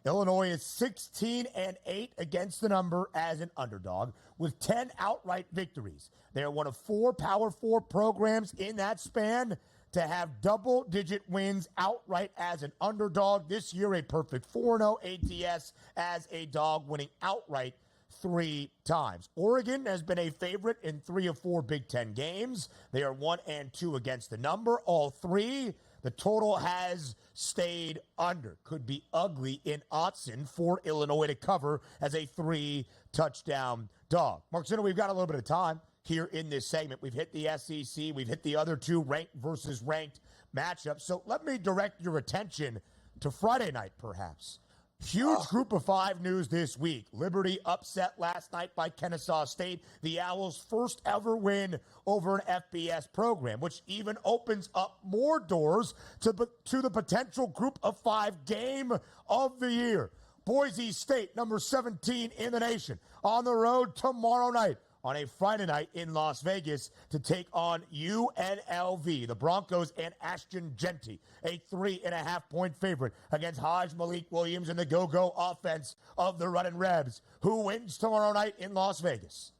Illinois is 16-8 against the number as an underdog with 10 outright victories. They are one of 4 Power 4 programs in that span to have double-digit wins outright as an underdog. This year, a perfect 4-0 ATS as a dog, winning outright 3 times. Oregon has been a favorite in 3 of 4 Big Ten games. They are 1-2 against the number, all 3. The total has stayed under. Could be ugly in Autzen for Illinois to cover as a 3-touchdown dog. Mark Zinno, we've got a little bit of time here in this segment. We've hit the SEC. We've hit the other 2 ranked versus ranked matchups. So let me direct your attention to Friday night, perhaps. Huge group of 5 news this week. Liberty upset last night by Kennesaw State. The Owls' first ever win over an FBS program, which even opens up more doors to the potential group of 5 game of the year. Boise State, number 17 in the nation, on the road tomorrow night on a Friday night in Las Vegas to take on UNLV. The Broncos and Ashton Genty, a 3.5-point favorite against Hajj Malik Williams and the go-go offense of the Runnin' Rebs. Who wins tomorrow night in Las Vegas?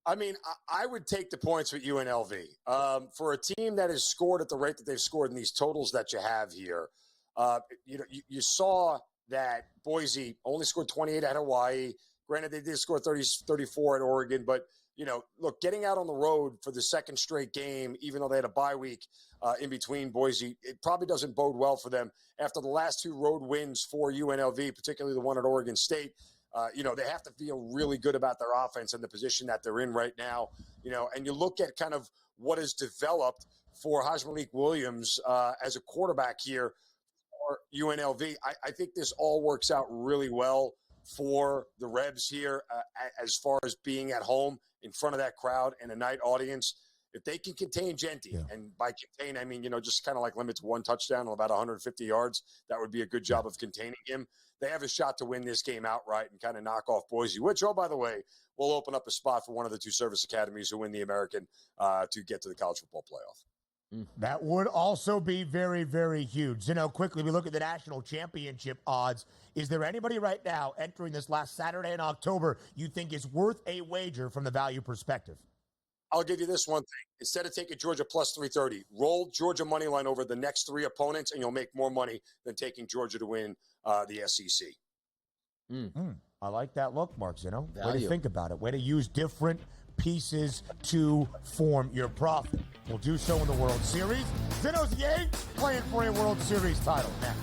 I mean, I would take the points with UNLV. For a team that has scored at the rate that they've scored in these totals that you have here, you saw that Boise only scored 28 at Hawaii. Granted, they did score 34 at Oregon, but, look, getting out on the road for the second straight game, even though they had a bye week in between Boise, it probably doesn't bode well for them. After the last 2 road wins for UNLV, particularly the one at Oregon State, they have to feel really good about their offense and the position that they're in right now. And you look at kind of what has developed for Hajj Malik Williams as a quarterback here for UNLV. I think this all works out really well for the Rebs here as far as being at home in front of that crowd and a night audience. If they can contain Genty, and by contain, I mean, just kind of like limit to 1 touchdown on about 150 yards, that would be a good job of containing him. They have a shot to win this game outright and kind of knock off Boise, which, by the way, will open up a spot for one of the 2 service academies who win the American to get to the college football playoff. That would also be very, very huge. Quickly, we look at the national championship odds. Is there anybody right now entering this last Saturday in October you think is worth a wager from the value perspective? I'll give you this one thing. Instead of taking Georgia plus 330, roll Georgia money line over the next 3 opponents, and you'll make more money than taking Georgia to win the SEC. I like that look, Mark Zinno. Way to think about it. Way to use different pieces to form your profit. We'll do so in the World Series. Zinno's Yanks playing for a World Series title next.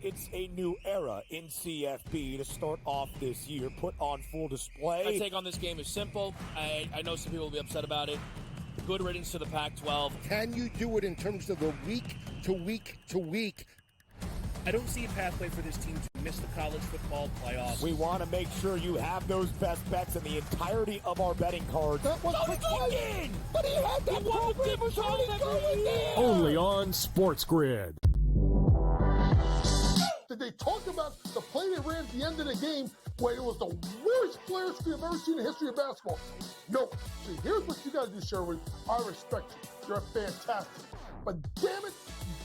It's a new era in CFB to start off this year, put on full display. My take on this game is simple. I know some people will be upset about it. Good riddance to the Pac-12. Can you do it in terms of the week to week to week? I don't see a pathway for this team to miss the college football playoffs. We want to make sure you have those best bets in the entirety of our betting cards. That was in! But he had that program was going there! Only on SportsGrid. Did they talk about the play they ran at the end of the game where it was the worst player screen I've ever seen in the history of basketball? No. See, here's what you got to do, Sherwood. I respect you. You're fantastic. But damn it,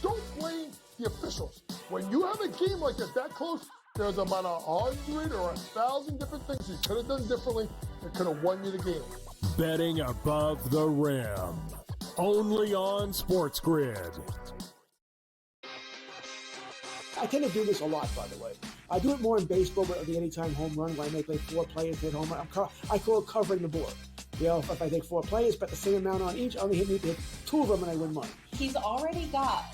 don't blame the officials. When you have a game like that close, there's about 100 or 1,000 different things you could have done differently that could have won you the game. Betting above the rim. Only on SportsGrid. I tend to do this a lot, by the way. I do it more in baseball, but the anytime home run, where I may play 4 players hit home run. I call it covering the board. If I take 4 players, bet the same amount on each, I only need to hit 2 of them and I win money. He's already got,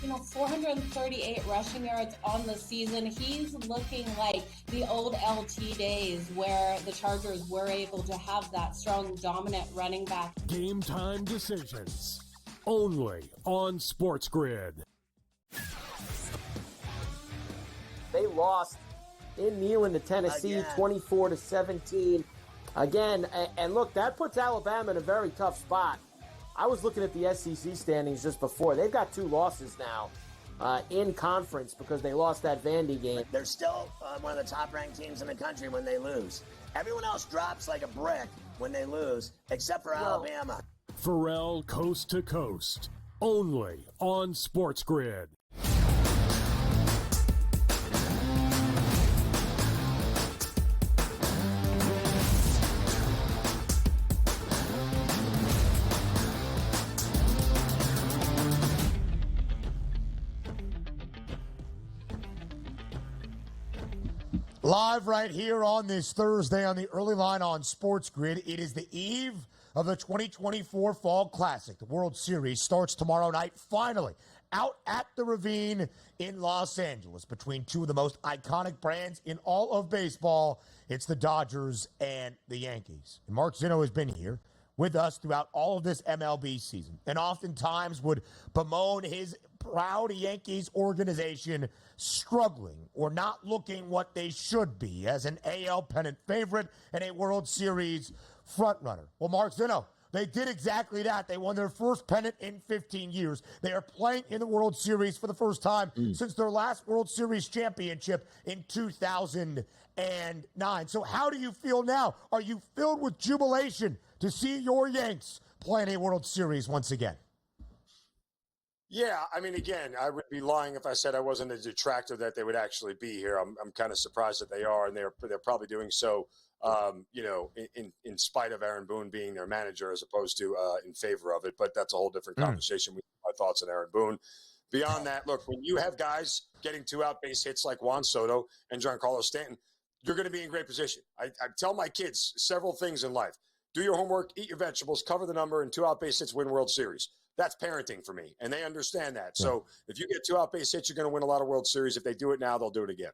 438 rushing yards on the season. He's looking like the old LT days where the Chargers were able to have that strong, dominant running back. Game time decisions. Only on SportsGrid. They lost in Neyland to Tennessee, 24-17. Again, and look, that puts Alabama in a very tough spot. I was looking at the SEC standings just before. They've got 2 losses now in conference because they lost that Vandy game. They're still one of the top-ranked teams in the country when they lose. Everyone else drops like a brick when they lose, except for Alabama. Pharrell Coast to Coast, only on SportsGrid. Live right here on this Thursday on the early line on SportsGrid. It is the eve of the 2024 Fall Classic. The World Series starts tomorrow night, finally, out at the Ravine in Los Angeles between 2 of the most iconic brands in all of baseball. It's the Dodgers and the Yankees. And Mark Zinno has been here with us throughout all of this MLB season and oftentimes would bemoan his proud Yankees organization struggling or not looking what they should be as an AL pennant favorite and a World Series frontrunner. Well, Mark Zinno, they did exactly that. They won their first pennant in 15 years. They are playing in the World Series for the first time since their last World Series championship in 2009. So how do you feel now? Are you filled with jubilation to see your Yanks playing a World Series once again? Yeah, I mean, again, I would be lying if I said I wasn't a detractor that they would actually be here. I'm kind of surprised that they are, and they're probably doing so, in spite of Aaron Boone being their manager as opposed to in favor of it. But that's a whole different conversation. My thoughts on Aaron Boone. Beyond that, look, when you have guys getting 2 out base hits like Juan Soto and Giancarlo Stanton, you're going to be in great position. I tell my kids several things in life. Do your homework, eat your vegetables, cover the number, and 2 out base hits win World Series. That's parenting for me, and they understand that. So if you get 2 out base hits, you're going to win a lot of World Series. If they do it now, they'll do it again.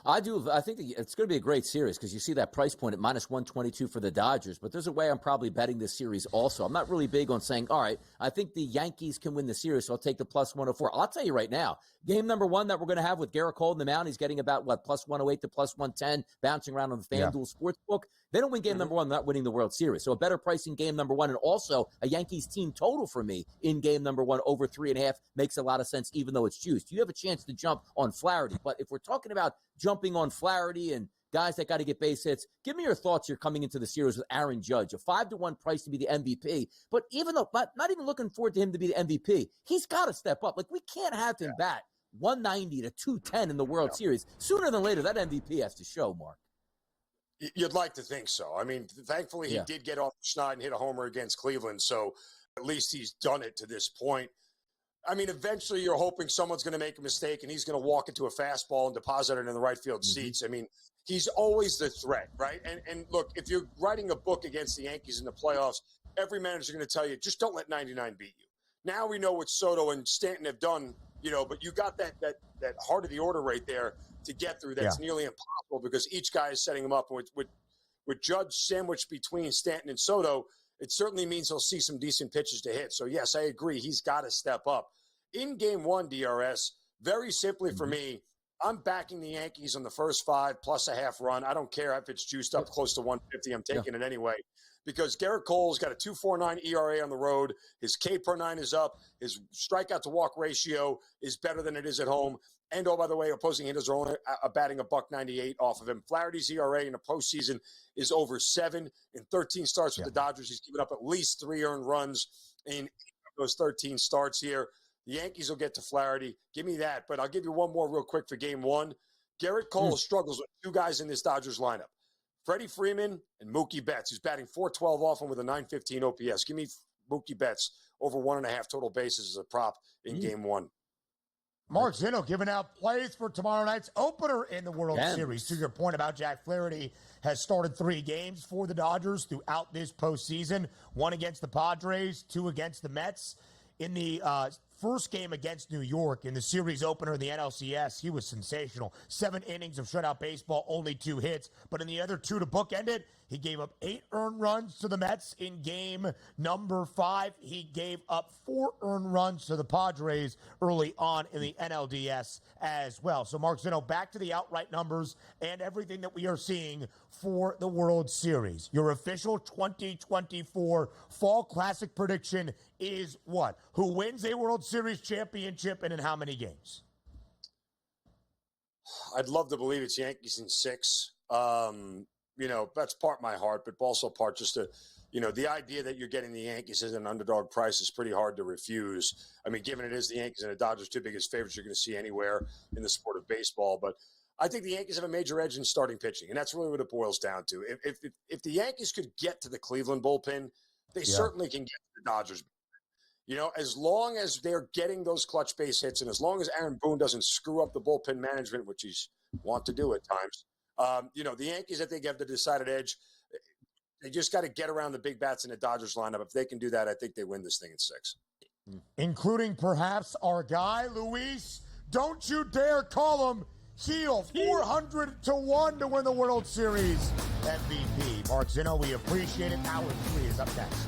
I think it's going to be a great series because you see that price point at -122 for the Dodgers. But there's a way I'm probably betting this series also. I'm not really big on saying, all right, I think the Yankees can win the series, so I'll take the +104. I'll tell you right now, game number 1 that we're going to have with Garrett Cole in the mound, he's getting about, +108 to +110, bouncing around on the FanDuel Sportsbook. They don't win game number 1 without winning the World Series. So a better price in game number 1 and also a Yankees team total for me in game number 1 over 3.5 makes a lot of sense even though it's juiced. You have a chance to jump on Flaherty. But if we're talking about jumping on Flaherty and guys that got to get base hits, give me your thoughts here coming into the series with Aaron Judge. A 5-1 price to be the MVP. But even though not even looking forward to him to be the MVP, he's got to step up. Like we can't have him bat 190 to 210 in the World Series. Sooner than later, that MVP has to show, Mark. You'd like to think so. I mean, thankfully, he did get off the schneid and hit a homer against Cleveland, so at least he's done it to this point. I mean, eventually you're hoping someone's going to make a mistake and he's going to walk into a fastball and deposit it in the right field seats. I mean, he's always the threat, right? And look, if you're writing a book against the Yankees in the playoffs, every manager's going to tell you, just don't let 99 beat you. Now we know what Soto and Stanton have done, but you got that heart of the order right there to get through. That's nearly impossible because each guy is setting him up. With Judge sandwiched between Stanton and Soto, it certainly means he'll see some decent pitches to hit. So, yes, I agree. He's got to step up. In game 1, DRS, very simply for me, I'm backing the Yankees on the first 5 plus a half run. I don't care if it's juiced up close to 150. I'm taking it anyway because Garrett Cole's got a 2.49 ERA on the road. His K per 9 is up. His strikeout to walk ratio is better than it is at home. And, oh, by the way, opposing hitters are only batting $198 off of him. Flaherty's ERA in the postseason is over 7. In 13 starts with the Dodgers, he's given up at least 3 earned runs in those 13 starts here. The Yankees will get to Flaherty. Give me that. But I'll give you one more real quick for game 1. Garrett Cole struggles with 2 guys in this Dodgers lineup. Freddie Freeman and Mookie Betts, who's batting .412 off him with a .915 OPS. Give me Mookie Betts over 1.5 total bases as a prop in game 1. Mark Zinno giving out plays for tomorrow night's opener in the World Series. To your point about Jack Flaherty, has started 3 games for the Dodgers throughout this postseason. 1 against the Padres, 2 against the Mets. In the first game against New York in the series opener in the NLCS, he was sensational. 7 innings of shutout baseball, only 2 hits. But in the other 2 to bookend it, he gave up 8 earned runs to the Mets in game number 5. He gave up 4 earned runs to the Padres early on in the NLDS as well. So, Mark Zinno, back to the outright numbers and everything that we are seeing for the World Series. Your official 2024 Fall Classic prediction is what? Who wins a World Series championship and in how many games? I'd love to believe it's Yankees in 6. That's part my heart, but also part just to, the idea that you're getting the Yankees as an underdog price is pretty hard to refuse. I mean, given it is the Yankees and the Dodgers, 2 biggest favorites you're going to see anywhere in the sport of baseball. But I think the Yankees have a major edge in starting pitching, and that's really what it boils down to. If the Yankees could get to the Cleveland bullpen, they certainly can get to the Dodgers. As long as they're getting those clutch base hits, and as long as Aaron Boone doesn't screw up the bullpen management, which he's want to do at times, the Yankees, I think, have the decided edge. They just got to get around the big bats in the Dodgers lineup. If they can do that, I think they win this thing in 6. Including perhaps our guy, Luis. Don't you dare call him heel. 400-1 to win the World Series MVP. Mark Zinno, we appreciate it. Hour 3 is up next.